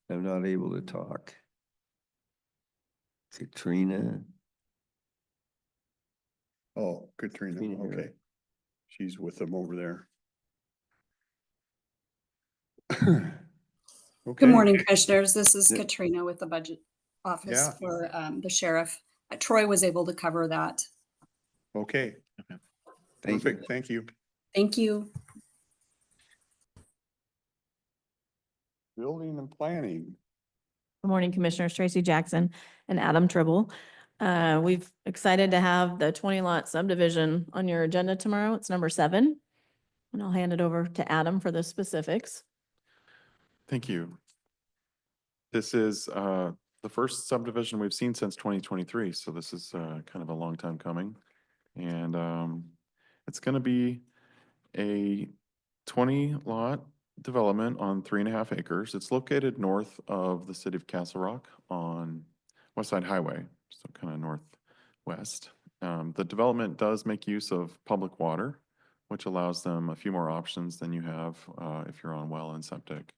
I'm not able to talk. Katrina. Oh, Katrina, Katrina here. okay. She's with them over there. Okay. Good morning, Commissioners. This is Yeah. Katrina with the Budget Office Yeah. for the Sheriff. Troy was able to cover that. Okay, Thank you. perfect, thank you. Thank you. Building and planning. Good morning, Commissioners. Tracy Jackson and Adam Tribble. We've excited to have the 20-lot subdivision on your agenda tomorrow. It's number 7. And I'll hand it over to Adam for the specifics. Thank you. This is the first subdivision we've seen since 2023, so this is kind of a long time coming. And it's going to be a 20-lot development on 3.5 acres. It's located north of the city of Castle Rock on West Side Highway, so kind of northwest. The development does make use of public water, which allows them a few more options than you have if you're on well and septic.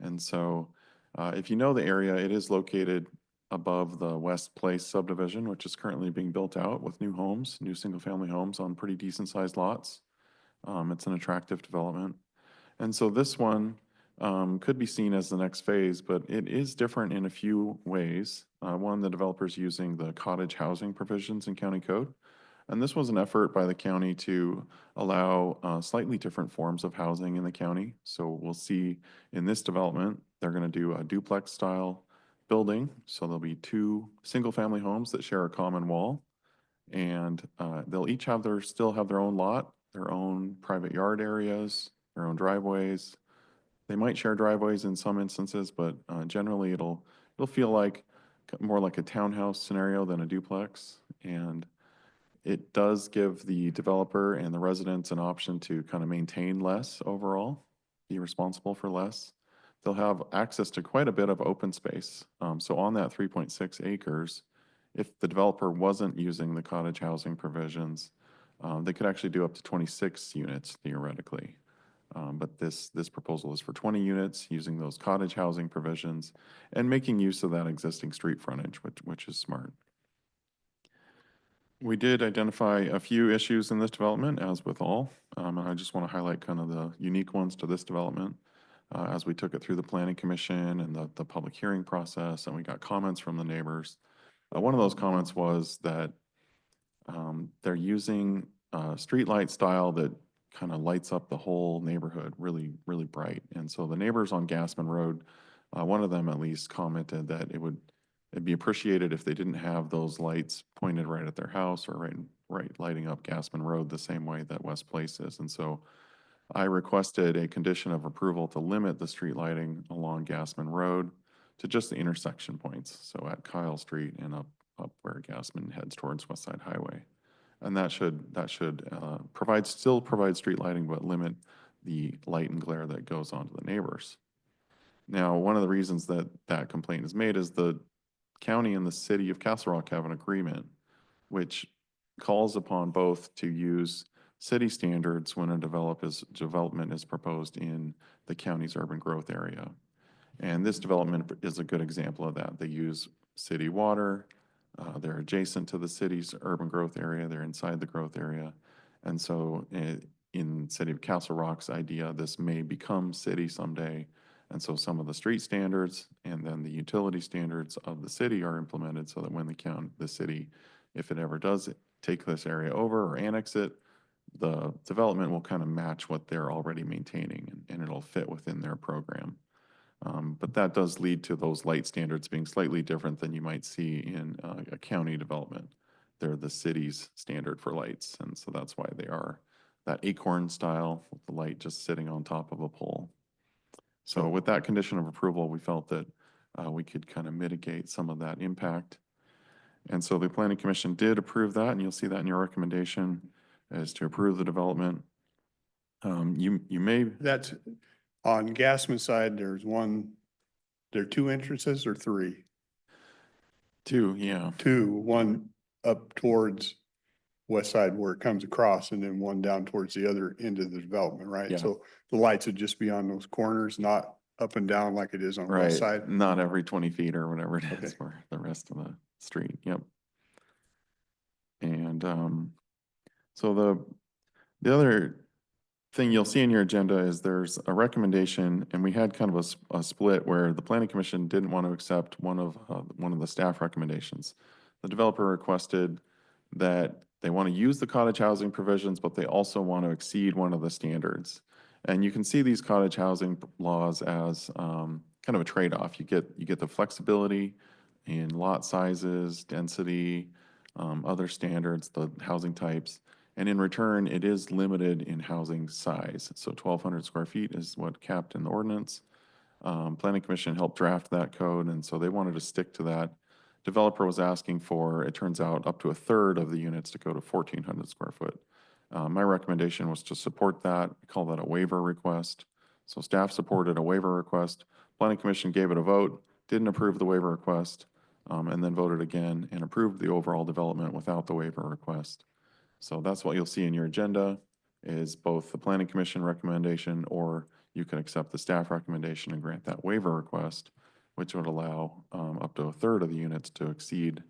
And so if you know the area, it is located above the West Place subdivision, which is currently being built out with new homes, new single-family homes on pretty decent-sized lots. It's an attractive development. And so this one could be seen as the next phase, but it is different in a few ways. One, the developer's using the cottage housing provisions in county code. And this was an effort by the county to allow slightly different forms of housing in the county. So we'll see in this development, they're going to do a duplex style building. So there'll be two single-family homes that share a common wall. And they'll each have still have their own lot, their own private yard areas, their own driveways. They might share driveways in some instances, but generally it'll feel like more like a townhouse scenario than a duplex. And it does give the developer and the residents an option to kind of maintain less overall, be responsible for less. They'll have access to quite a bit of open space. So on that 3.6 acres, if the developer wasn't using the cottage housing provisions, they could actually do up to 26 units theoretically. But this proposal is for 20 units using those cottage housing provisions and making use of that existing street frontage, which is smart. We did identify a few issues in this development, as with all, and I just want to highlight kind of the unique ones to this development as we took it through the Planning Commission and the public hearing process, and we got comments from the neighbors. One of those comments was that they're using streetlight style that kind of lights up the whole neighborhood really, really bright. And so the neighbors on Gassman Road, one of them at least commented that it'd be appreciated if they didn't have those lights pointed right at their house or right lighting up Gassman Road the same way that West Place is. And so I requested a condition of approval to limit the street lighting along Gassman Road to just the intersection points. So at Kyle Street and up where Gassman heads towards West Side Highway. And that should still provide street lighting, but limit the light and glare that goes onto the neighbors. Now, one of the reasons that complaint is made is the county and the city of Castle Rock have an agreement which calls upon both to use city standards when a development is proposed in the county's urban growth area. And this development is a good example of that. They use city water, they're adjacent to the city's urban growth area, they're inside the growth area. And so in City of Castle Rock's idea, this may become city someday. And so some of the street standards and then the utility standards of the city are implemented so that when the city, if it ever does take this area over or annex it, the development will kind of match what they're already maintaining and it'll fit within their program. But that does lead to those light standards being slightly different than you might see in a county development. They're the city's standard for lights, and so that's why they are that acorn style with the light just sitting on top of a pole. So with that condition of approval, we felt that we could kind of mitigate some of that impact. And so the Planning Commission did approve that, and you'll see that in your recommendation is to approve the development. You may... That's on Gassman side, there are two entrances or three? Two, yeah. Two, one up towards west side where it comes across and then one down towards the other end of the development, right? Yeah. So the lights would just be on those corners, not up and down like it is on Right, west side? not every 20 feet or whatever it is Okay. for the rest of the street, yep. And so the other thing you'll see in your agenda is there's a recommendation, and we had kind of a split where the Planning Commission didn't want to accept one of the staff recommendations. The developer requested that they want to use the cottage housing provisions, but they also want to exceed one of the standards. And you can see these cottage housing laws as kind of a trade-off. You get the flexibility in lot sizes, density, other standards, the housing types. And in return, it is limited in housing size. So 1,200 square feet is what capped in the ordinance. Planning Commission helped draft that code, and so they wanted to stick to that. Developer was asking for, it turns out, up to a third of the units to go to 1,400 square foot. My recommendation was to support that. We call that a waiver request. So staff supported a waiver request. Planning Commission gave it a vote, didn't approve the waiver request. and then voted again and approved the overall development without the waiver request. So that's what you'll see in your agenda is both the planning commission recommendation, or you can accept the staff recommendation and grant that waiver request, which would allow up to a third of the units to exceed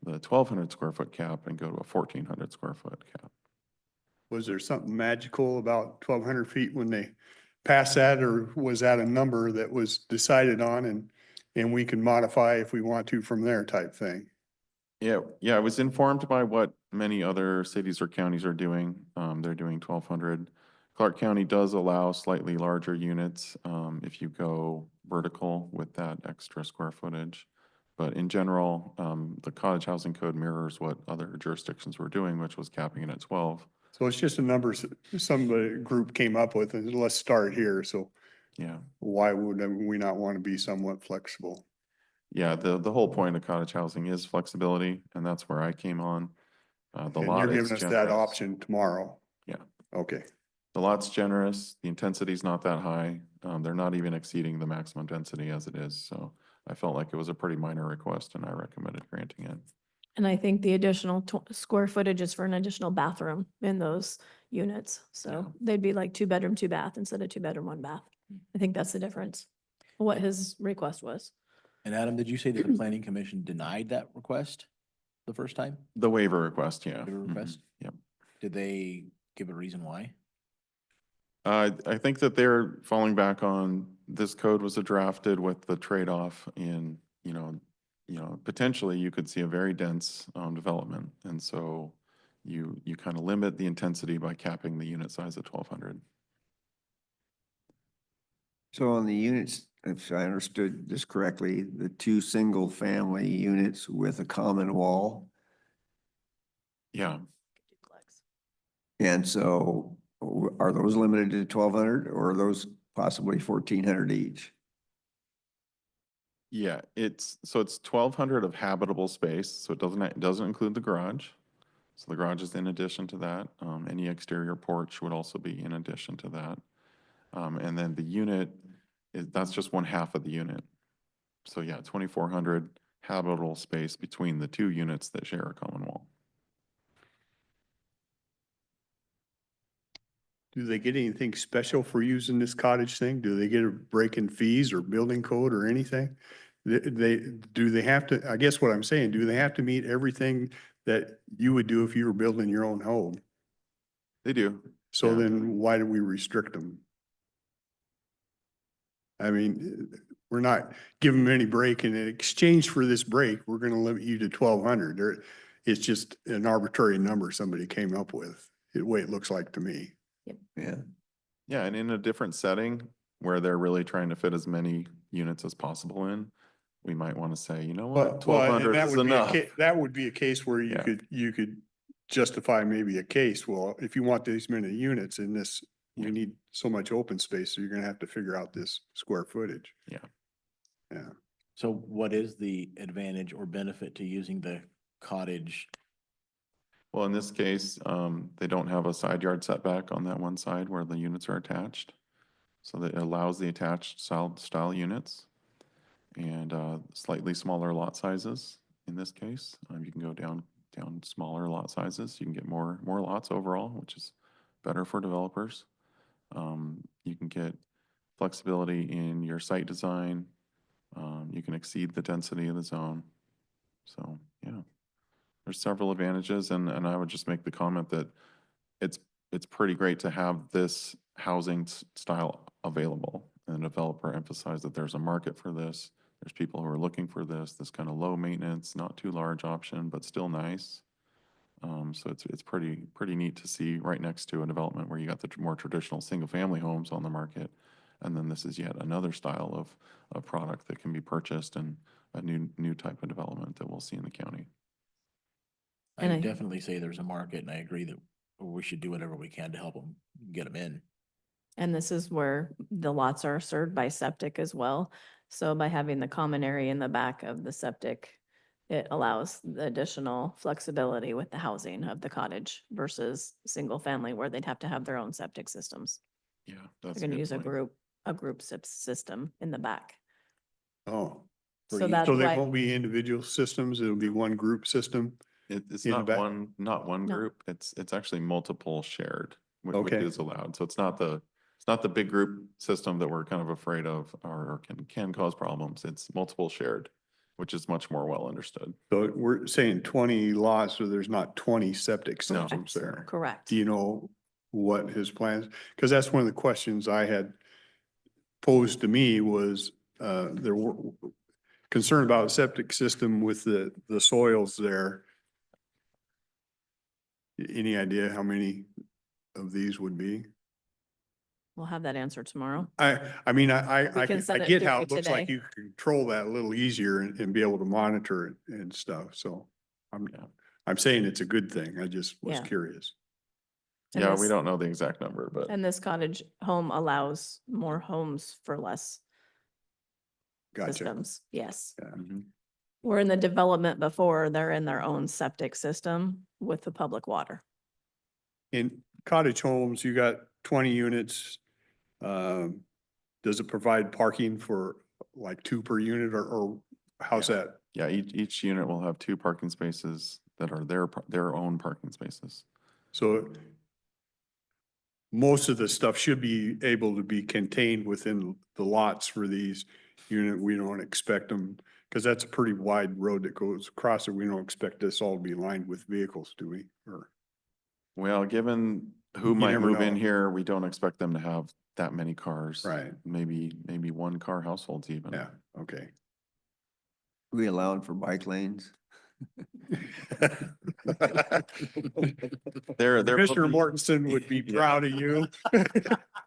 the 1,200 square foot cap and go to a 1,400 square foot cap. Was there something magical about 1,200 feet when they passed that, or was that a number that was decided on and we can modify if we want to from there type thing? Yeah, I was informed by what many other cities or counties are doing. They're doing 1,200. Clark County does allow slightly larger units if you go vertical with that extra square footage. But in general, the cottage housing code mirrors what other jurisdictions were doing, which was capping it at 12. So it's just a number some group came up with, and let's start here. So Yeah. why would we not want to be somewhat flexible? Yeah, the whole point of cottage housing is flexibility, and that's where I came on. The And you're lot is giving us that generous. option tomorrow? Yeah. Okay. The lot's generous, the intensity's not that high. They're not even exceeding the maximum density as it is, so I felt like it was a pretty minor request and I recommended granting it. And I think the additional square footage is for an additional bathroom in those units. So they'd be like 2-bedroom, 2-bath instead of 2-bedroom, 1-bath. I think that's the difference, what his request was. And Adam, did you say that the planning commission denied that request the first time? The waiver request, yeah. Waiver request? Yep. Did they give a reason why? I think that they're falling back on, this code was drafted with the trade-off in, potentially you could see a very dense development. And so you kind of limit the intensity by capping the unit size at 1,200. So on the units, if I understood this correctly, the 2 single-family units with a common wall. Yeah, And so are those limited to 1,200 or are those possibly 1,400 each? yeah, it's 1,200 of habitable space, so it doesn't include the garage. So the garage is in addition to that. Any exterior porch would also be in addition to that. And then the unit, that's just 1/2 of the unit. So yeah, 2,400 habitable space between the 2 units that share a common wall. Do they get anything special for using this cottage thing? Do they get a break in fees or building code or anything? Do they have to, I guess what I'm saying, do they have to meet everything that you would do if you were building your own home? They do. So Yeah. then why do we restrict them? I mean, we're not giving them any break, and in exchange for this break, we're gonna limit you to 1,200. It's just an arbitrary number somebody came up with, the way it looks like to me. Yeah. Yeah, and in a different setting where they're really trying to fit as many units as possible in, we might want to say, you know what, And 1,200 that is would be a enough. that would be a case where Yeah. you could justify maybe a case. Well, if you want these many units in this, we need so much open space, so you're gonna have to figure out this square footage. Yeah. Yeah. So what is the advantage or benefit to using the cottage? Well, in this case, they don't have a side yard setback on that one side where the units are attached. So that allows the attached style units and slightly smaller lot sizes in this case. You can go down smaller lot sizes. You can get more lots overall, which is better for developers. You can get flexibility in your site design. You can exceed the density of the zone. So, yeah. There's several advantages, and I would just make the comment that it's pretty great to have this housing style available. And the developer emphasized that there's a market for this. There's people who are looking for this kind of low maintenance, not too large option, but still nice. So it's pretty neat to see right next to a development where you got the more traditional single-family homes on the market. And then this is yet another style of product that can be purchased and a new type of development that we'll see in the county. And I I- definitely say there's a market, and I agree that we should do whatever we can to help them get them in. And this is where the lots are served by septic as well. So by having the common area in the back of the septic, it allows the additional flexibility with the housing of the cottage versus single family where they'd have to have their own septic systems. Yeah, They're that's going to good use point. a group system in the back. Oh, For So each- that's So they why, won't be individual systems, it'll be one group system? It's In the not back? not one No. group. It's actually multiple shared, which Okay. is allowed. So it's not the big group system that we're kind of afraid of or can cause problems. It's multiple shared, which is much more well understood. So we're saying 20 lots, so there's not 20 septic No. systems there. correct. Do you know what his plans? Because that's one of the questions I had posed to me was, there were concern about septic system with the soils there. Any idea how many of these would be? We'll have that answer tomorrow. I mean, I can send it get to how you it looks like today. you can control that a little easier and be able to monitor it and stuff. So I'm saying it's a good thing. I just was Yeah. curious. And Yeah, this- we don't know the exact number, but And this cottage home allows more homes for less Gotcha. systems. Yes. Mhm. We're in the development before they're in their own septic system with the public water. In cottage homes, you got 20 units. Does it provide parking for like 2 per unit or how's Yeah. that? Yeah, each unit will have 2 parking spaces that are their own parking spaces. So most of the stuff should be able to be contained within the lots for these unit. We don't expect them, because that's a pretty wide road that goes across it. We don't expect this all to be lined with vehicles, do we? Or, Well, given who You might never move in know. here, we don't expect them to have that many cars. Right. Maybe 1 car households even. yeah, okay. We allowing for bike lanes? There will Commissioner be- Mortensen would be Yeah. proud of you.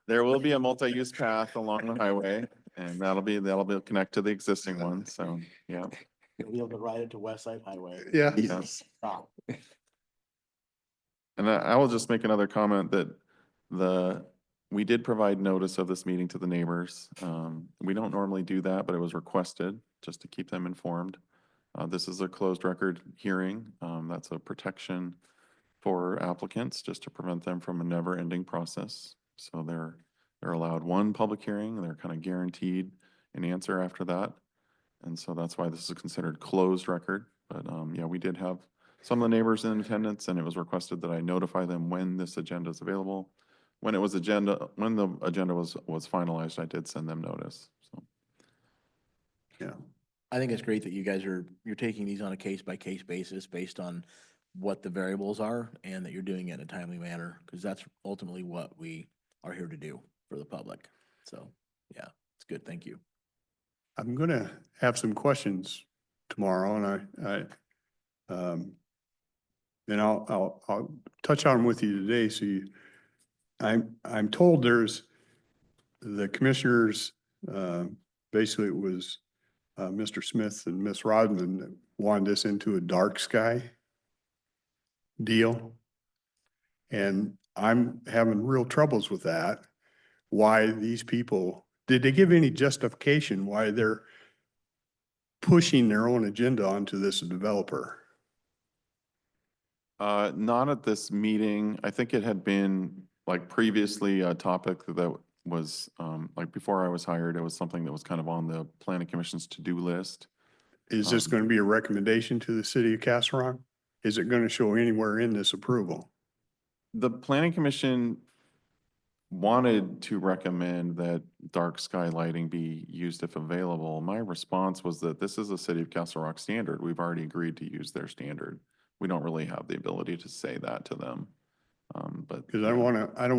There will be a multi-use path along the highway and that'll be connect to the existing one. So, yeah. You'll be able to ride it to West Side Highway. Yeah. Yes. Stop. And I will just make another comment that we did provide notice of this meeting to the neighbors. We don't normally do that, but it was requested just to keep them informed. This is a closed record hearing. That's a protection for applicants, just to prevent them from a never-ending process. So they're allowed 1 public hearing, and they're kind of guaranteed an answer after that. And so that's why this is considered closed record. But yeah, we did have some of the neighbors in attendance, and it was requested that I notify them when this agenda is available. When the agenda was finalized, I did send them notice. So Yeah. I think it's great that you guys you're taking these on a case by case basis based on what the variables are and that you're doing it in a timely manner, because that's ultimately what we are here to do for the public. So, yeah, it's good. Thank you. I'm gonna have some questions tomorrow and and I'll touch on them with you today. So I'm told there's the commissioners, basically it was Mr. Smith and Miss Rodman that wanted us into a dark sky deal. And I'm having real troubles with that. Why these people, did they give any justification why they're pushing their own agenda onto this developer? not at this meeting. I think it had been like previously a topic that was, like before I was hired, it was something that was kind of on the planning commission's to-do list. Is this going to be a recommendation to the city of Castle Rock? Is it going to show anywhere in this approval? The planning commission wanted to recommend that dark sky lighting be used if available. My response was that this is a city of Castle Rock standard. We've already agreed to use their standard. We don't really have the ability to say that to them. But Because I don't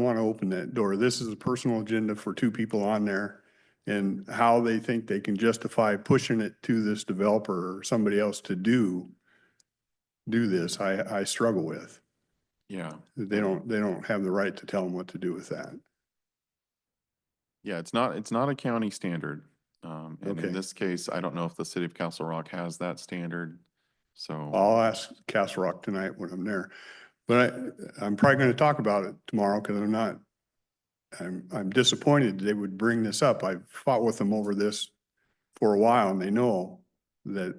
want to open that door. This is a personal agenda for 2 people on there. And how they think they can justify pushing it to this developer or somebody else to do this, I struggle with. yeah, They don't have the right to tell them what to do with that. yeah, it's not a county standard. And Okay. in this case, I don't know if the city of Castle Rock has that standard. So, I'll ask Castle Rock tonight when I'm there. But I'm probably going to talk about it tomorrow because I'm disappointed they would bring this up. I've fought with them over this for a while and they know that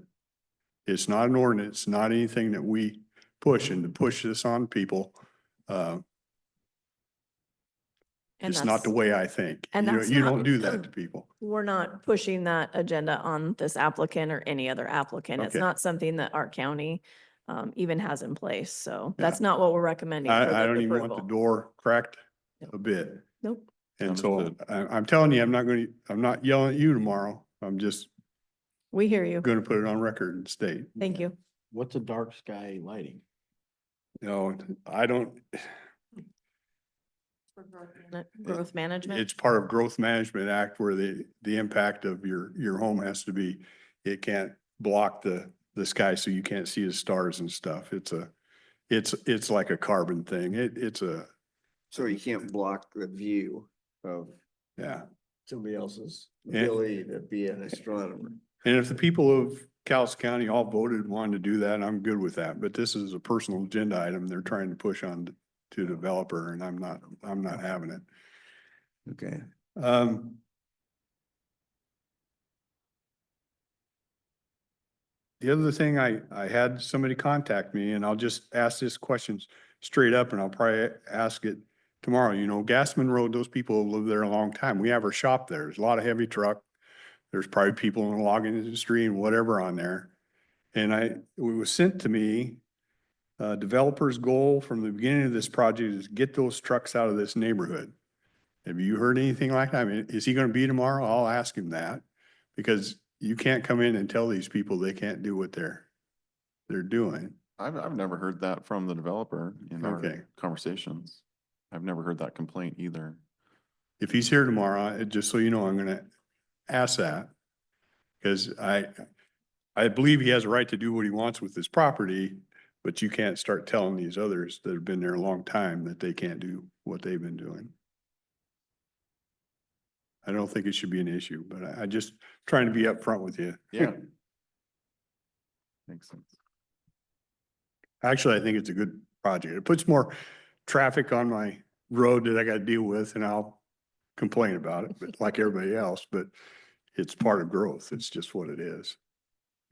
it's not an ordinance, not anything that we push, and to push this on people. And It's not the that's- way I think. and You know, that's you not- don't do that to people. We're not pushing that agenda on this applicant or any other applicant. It's Okay. not something that our county even has in place. So Yeah. that's not what we're recommending for I this don't even want the approval. door cracked Nope. a bit. Nope. And so Understood. I'm telling you, I'm not yelling at you tomorrow. I'm just We hear you. going to put it on record and state. Thank you. What's a dark sky lighting? No, I don't, Growth management. it's part of Growth Management Act where the impact of your home has to be, it can't block the sky so you can't see the stars and stuff. It's like a carbon thing. So you can't block the view of Yeah. somebody else's Yeah. ability to be an astronomer. And if the people of Calhoun County all voted and wanted to do that, I'm good with that. But this is a personal agenda item they're trying to push on to the developer and I'm not having it. Okay. The other thing, I had somebody contact me and I'll just ask this question straight up and I'll probably ask it tomorrow. You know, Gassman Road, those people have lived there a long time. We have our shop there. There's a lot of heavy truck. There's probably people in the logging industry and whatever on there. And it was sent to me, developer's goal from the beginning of this project is get those trucks out of this neighborhood. Have you heard anything like that? I mean, is he gonna be tomorrow? I'll ask him that. Because you can't come in and tell these people they can't do what they're doing. I've never heard that from the developer in our Okay. conversations. I've never heard that complaint either. If he's here tomorrow, just so you know, I'm gonna ask that. Cause I believe he has a right to do what he wants with this property, but you can't start telling these others that have been there a long time that they can't do what they've been doing. I don't think it should be an issue, but I just trying to be upfront with you. Yeah. Makes sense. Actually, I think it's a good project. It puts more traffic on my road that I gotta deal with and I'll complain about it, but like everybody else, but it's part of growth. It's just what it is.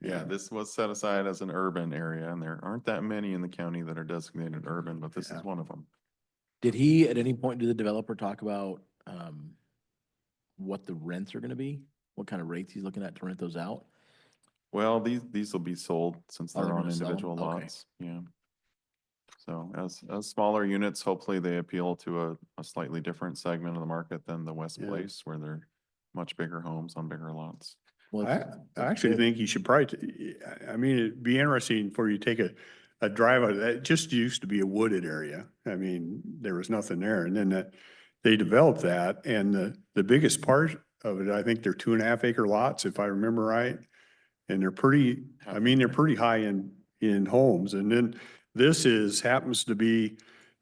Yeah, this was set aside as an urban area and there aren't that many in the county that are designated urban, but this is Yeah. one of them. Did he, at any point, did the developer talk about, what the rents are gonna be? What kind of rates he's looking at to rent those out? Well, these will be sold since Oh, they're they're on gonna sell 'em? individual Okay. lots, yeah. So as smaller units, hopefully they appeal to a slightly different segment of the market than the West Yeah. Place where they're much bigger homes on bigger lots. Well, I it's- actually think you should probably, I mean, it'd be interesting for you to take a drive out. That just used to be a wooded area. I mean, there was nothing there. And then they developed that and the biggest part of it, I think they're 2.5 acre lots, if I remember right. And they're pretty, I mean, they're pretty high in homes. And then this happens to be,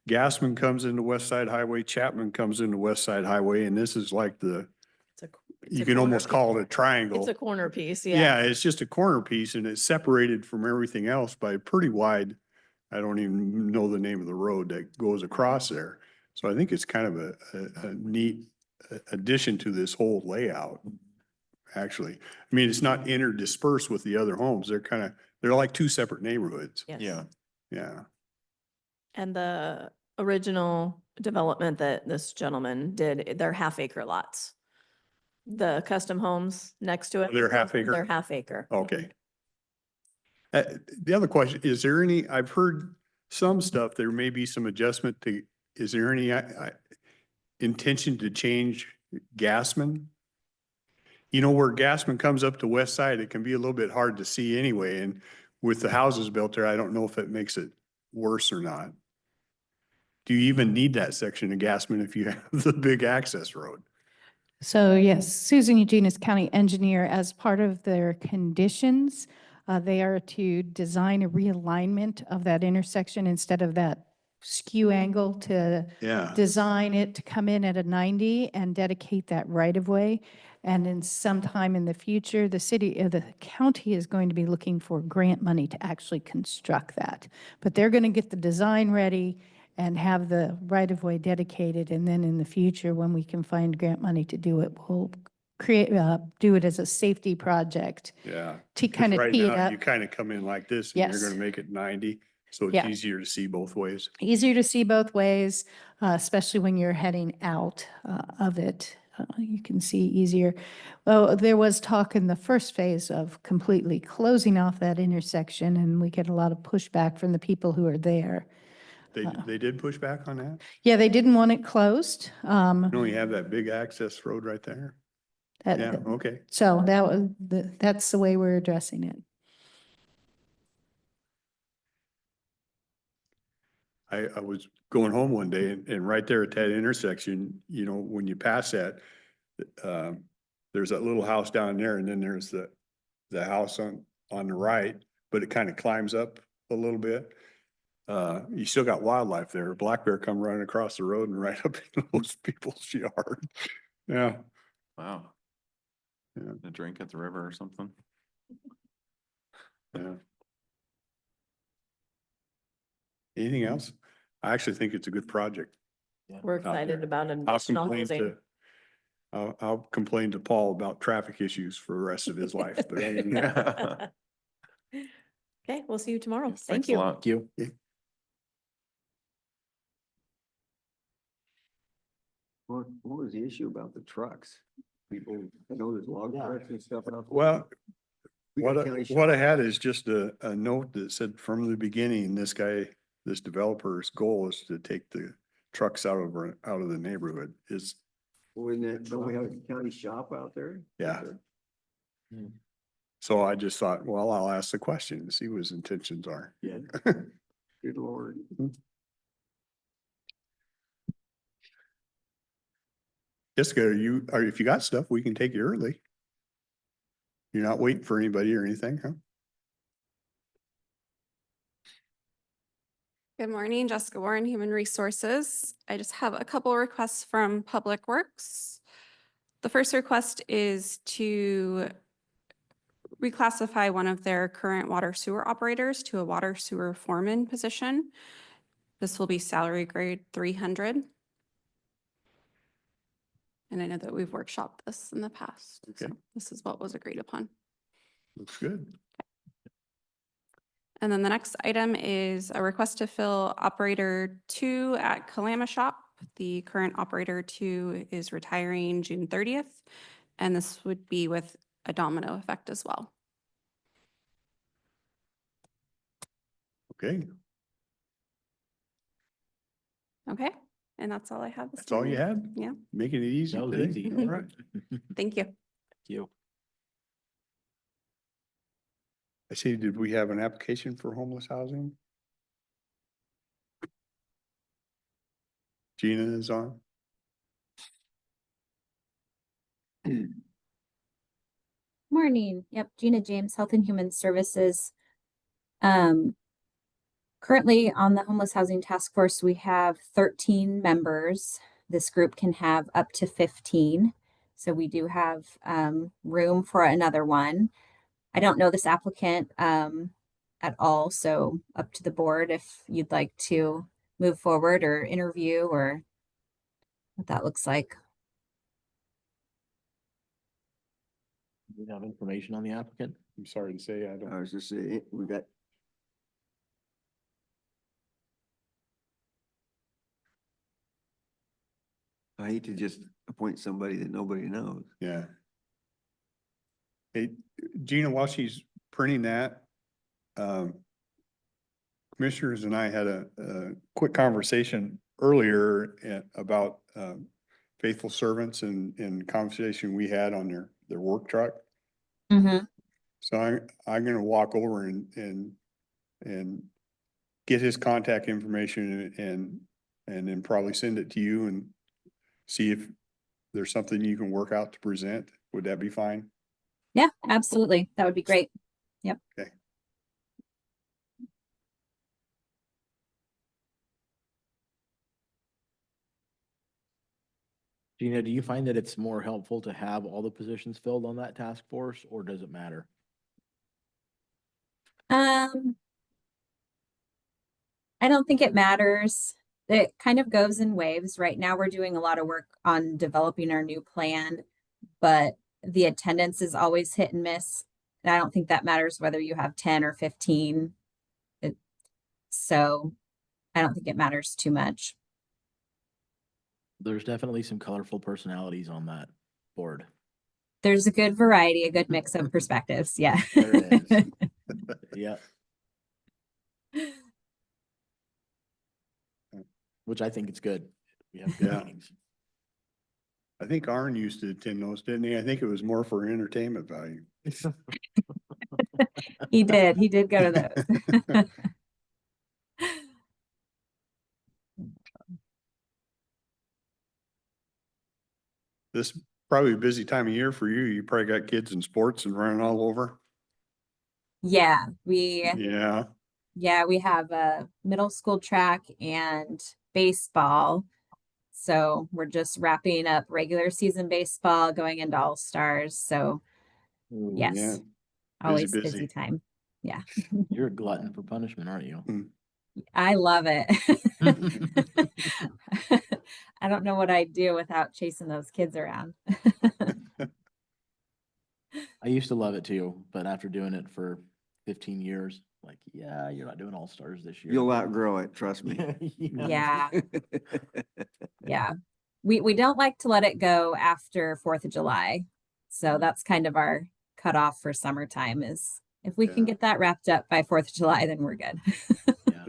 Gassman comes into West Side Highway, Chapman comes into West Side Highway, and this is like It's a you can almost call it a triangle. It's a corner piece, Yeah, yeah. it's just a corner piece and it's separated from everything else by a pretty wide, I don't even know the name of the road that goes across there. So I think it's kind of a neat addition to this whole layout, actually. I mean, it's not interdispersed with the other homes. They're like two separate neighborhoods. Yes. Yeah. Yeah. And the original development that this gentleman did, they're half acre lots. The custom homes next to it. They're half acre? They're half acre. Okay. The other question, is there any, I've heard some stuff, there may be some adjustment to, is there any intention to change Gassman? You know, where Gassman comes up to West Side, it can be a little bit hard to see anyway, and with the houses built there, I don't know if it makes it worse or not. Do you even need that section of Gassman if you have the big access road? So yes, Susan Eugene is county engineer. As part of their conditions, they are to design a realignment of that intersection instead of that skew angle to Yeah. design it to come in at a 90 and dedicate that right of way. And in sometime in the future, the county is going to be looking for grant money to actually construct that. But they're going to get the design ready and have the right of way dedicated. And then in the future, when we can find grant money to do it, we'll do it as a safety project Yeah. to kind of Right tee it now, up. you kind of come in like this and you're Yes. going to make it 90. So it's Yeah. easier to see both ways. Easier to see both ways, especially when you're heading out of it. You can see easier. Well, there was talk in the first phase of completely closing off that intersection, and we get a lot of pushback from the people who are there. They did push back on that? Yeah, they didn't want it closed. You know, you have that big access road right there. That- Yeah, okay. So that was, that's the way we're addressing it. I was going home one day and right there at that intersection, you know, when you pass that, there's that little house down there and then there's the house on the right, but it kind of climbs up a little bit. You still got wildlife there. A black bear come running across the road and right up in those people's yard. Yeah. Wow. Yeah. A drink at the river or something. Yeah. Anything else? I actually think it's a good project. We're out there. excited about I'll additional complain housing. to, I'll complain to Paul about traffic issues for the rest of his life, but other than that, Okay, we'll see you tomorrow. Thank Thanks a you. lot. Thank you. What was the issue about the trucks? People, I know there's log trucks and stuff out there. well, We got what county I shop. had is just a note that said from the beginning, this developer's goal is to take the trucks out of the neighborhood is, When that, don't we have a county shop out there? Yeah. Hmm. so I just thought, well, I'll ask the question and see what his intentions are. Yeah. Good Lord. Jessica, if you got stuff, we can take you early. You're not waiting for anybody or anything, huh? Good morning, Jessica Warren, Human Resources. I just have a couple requests from Public Works. The first request is to reclassify one of their current water sewer operators to a water sewer foreman position. This will be salary grade 300. And I know that we've workshopped this in the past. So Okay. this is what was agreed upon. Looks good. And then the next item is a request to fill operator 2 at Kalama Shop. The current operator 2 is retiring June 30th, and this would be with a domino effect as well. Okay, Okay, and that's all I have. this that's all you morning. had? Yeah, Making it easy That was today? easy. All right. thank you. Thank you. I see, did we have an application for homeless housing? Gina is on. Morning. Yep, Gina James, Health and Human Services. Currently on the Homeless Housing Task Force, we have 13 members. This group can have up to 15. So we do have room for another one. I don't know this applicant at all, so up to the board if you'd like to move forward or interview or what that looks like. Do you have information on the applicant? I'm sorry to say, I don't. I was just saying, we got. I hate to just appoint somebody that nobody knows. Yeah. Hey, Gina, while she's printing that, commissioners and I had a quick conversation earlier about faithful servants and conversation we had on their work truck. Mm-hmm. So I'm gonna walk over and get his contact information and then probably send it to you and see if there's something you can work out to present. Would that be fine? Yeah, absolutely. That would be great. Yep. Okay. Gina, do you find that it's more helpful to have all the positions filled on that task force, or does it matter? I don't think it matters. It kind of goes in waves. Right now, we're doing a lot of work on developing our new plan, but the attendance is always hit and miss. And I don't think that matters whether you have 10 or 15. So I don't think it matters too much. There's definitely some colorful personalities on that board. There's a good variety, a good mix of perspectives. Yeah. There is. Yeah. Which I think it's good. We have good Yeah. meetings. I think Arn used to attend those, didn't he? I think it was more for entertainment value. He did go to those. This probably a busy time of year for you. You probably got kids in sports and running all over. Yeah, we have a middle school track and baseball. So we're just wrapping up regular season baseball, going into all stars. So Ooh, yes, Yeah. always busy. busy time. Yeah. You're a glutton for punishment, aren't you? I love it. I don't know what I'd do without chasing those kids around. I used to love it too, but after doing it for 15 years, like, yeah, you're not doing all stars this year. You'll outgrow it, trust me. Yeah. Yeah. We don't like to let it go after 4th of July. So that's kind of our cutoff for summertime is if we can Yeah. get that wrapped up by 4th of July, then we're good. Yeah.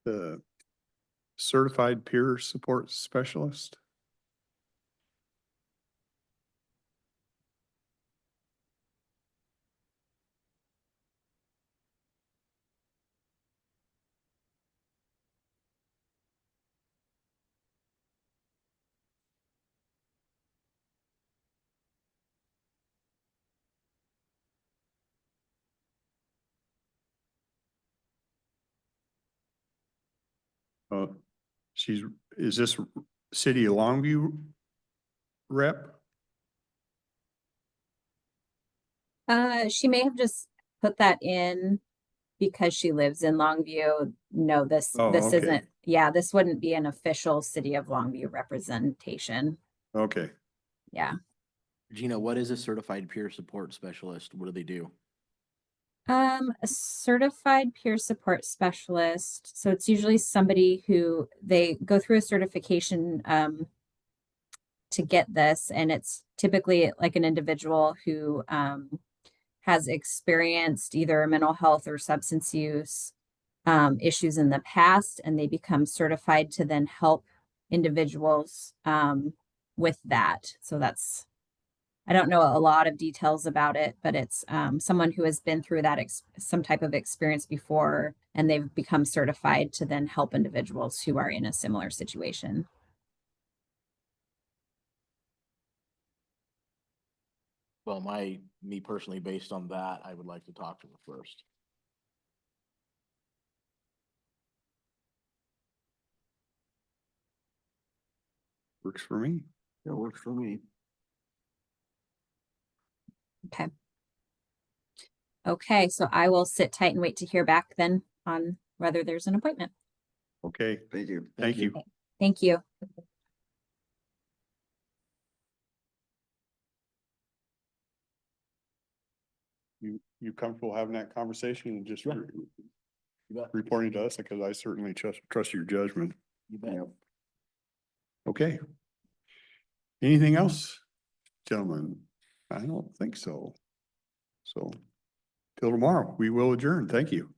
The certified peer support specialist. Is this City of Longview rep? She may have just put that in because she lives in Longview. No, this Okay. isn't. Yeah, this wouldn't be an official City of Longview representation. Okay. Yeah. Gina, what is a certified peer support specialist? What do they do? A certified peer support specialist. So it's usually somebody who they go through a certification to get this, and it's typically like an individual who has experienced either mental health or substance use issues in the past, and they become certified to then help individuals with that. So that's, I don't know a lot of details about it, but it's someone who has been through that some type of experience before, and they've become certified to then help individuals who are in a similar situation. Well, me personally, based on that, I would like to talk to her first. Works for me. That works for me. Okay. Okay, so I will sit tight and wait to hear back then on whether there's an appointment. Okay. Thank you. Thank you. Thank you. You comfortable having that conversation and just Yeah. You bet. reporting to us? Because I certainly trust your judgment. You bet. Okay. Anything else, gentlemen? I don't think so. So till tomorrow, we will adjourn. Thank you.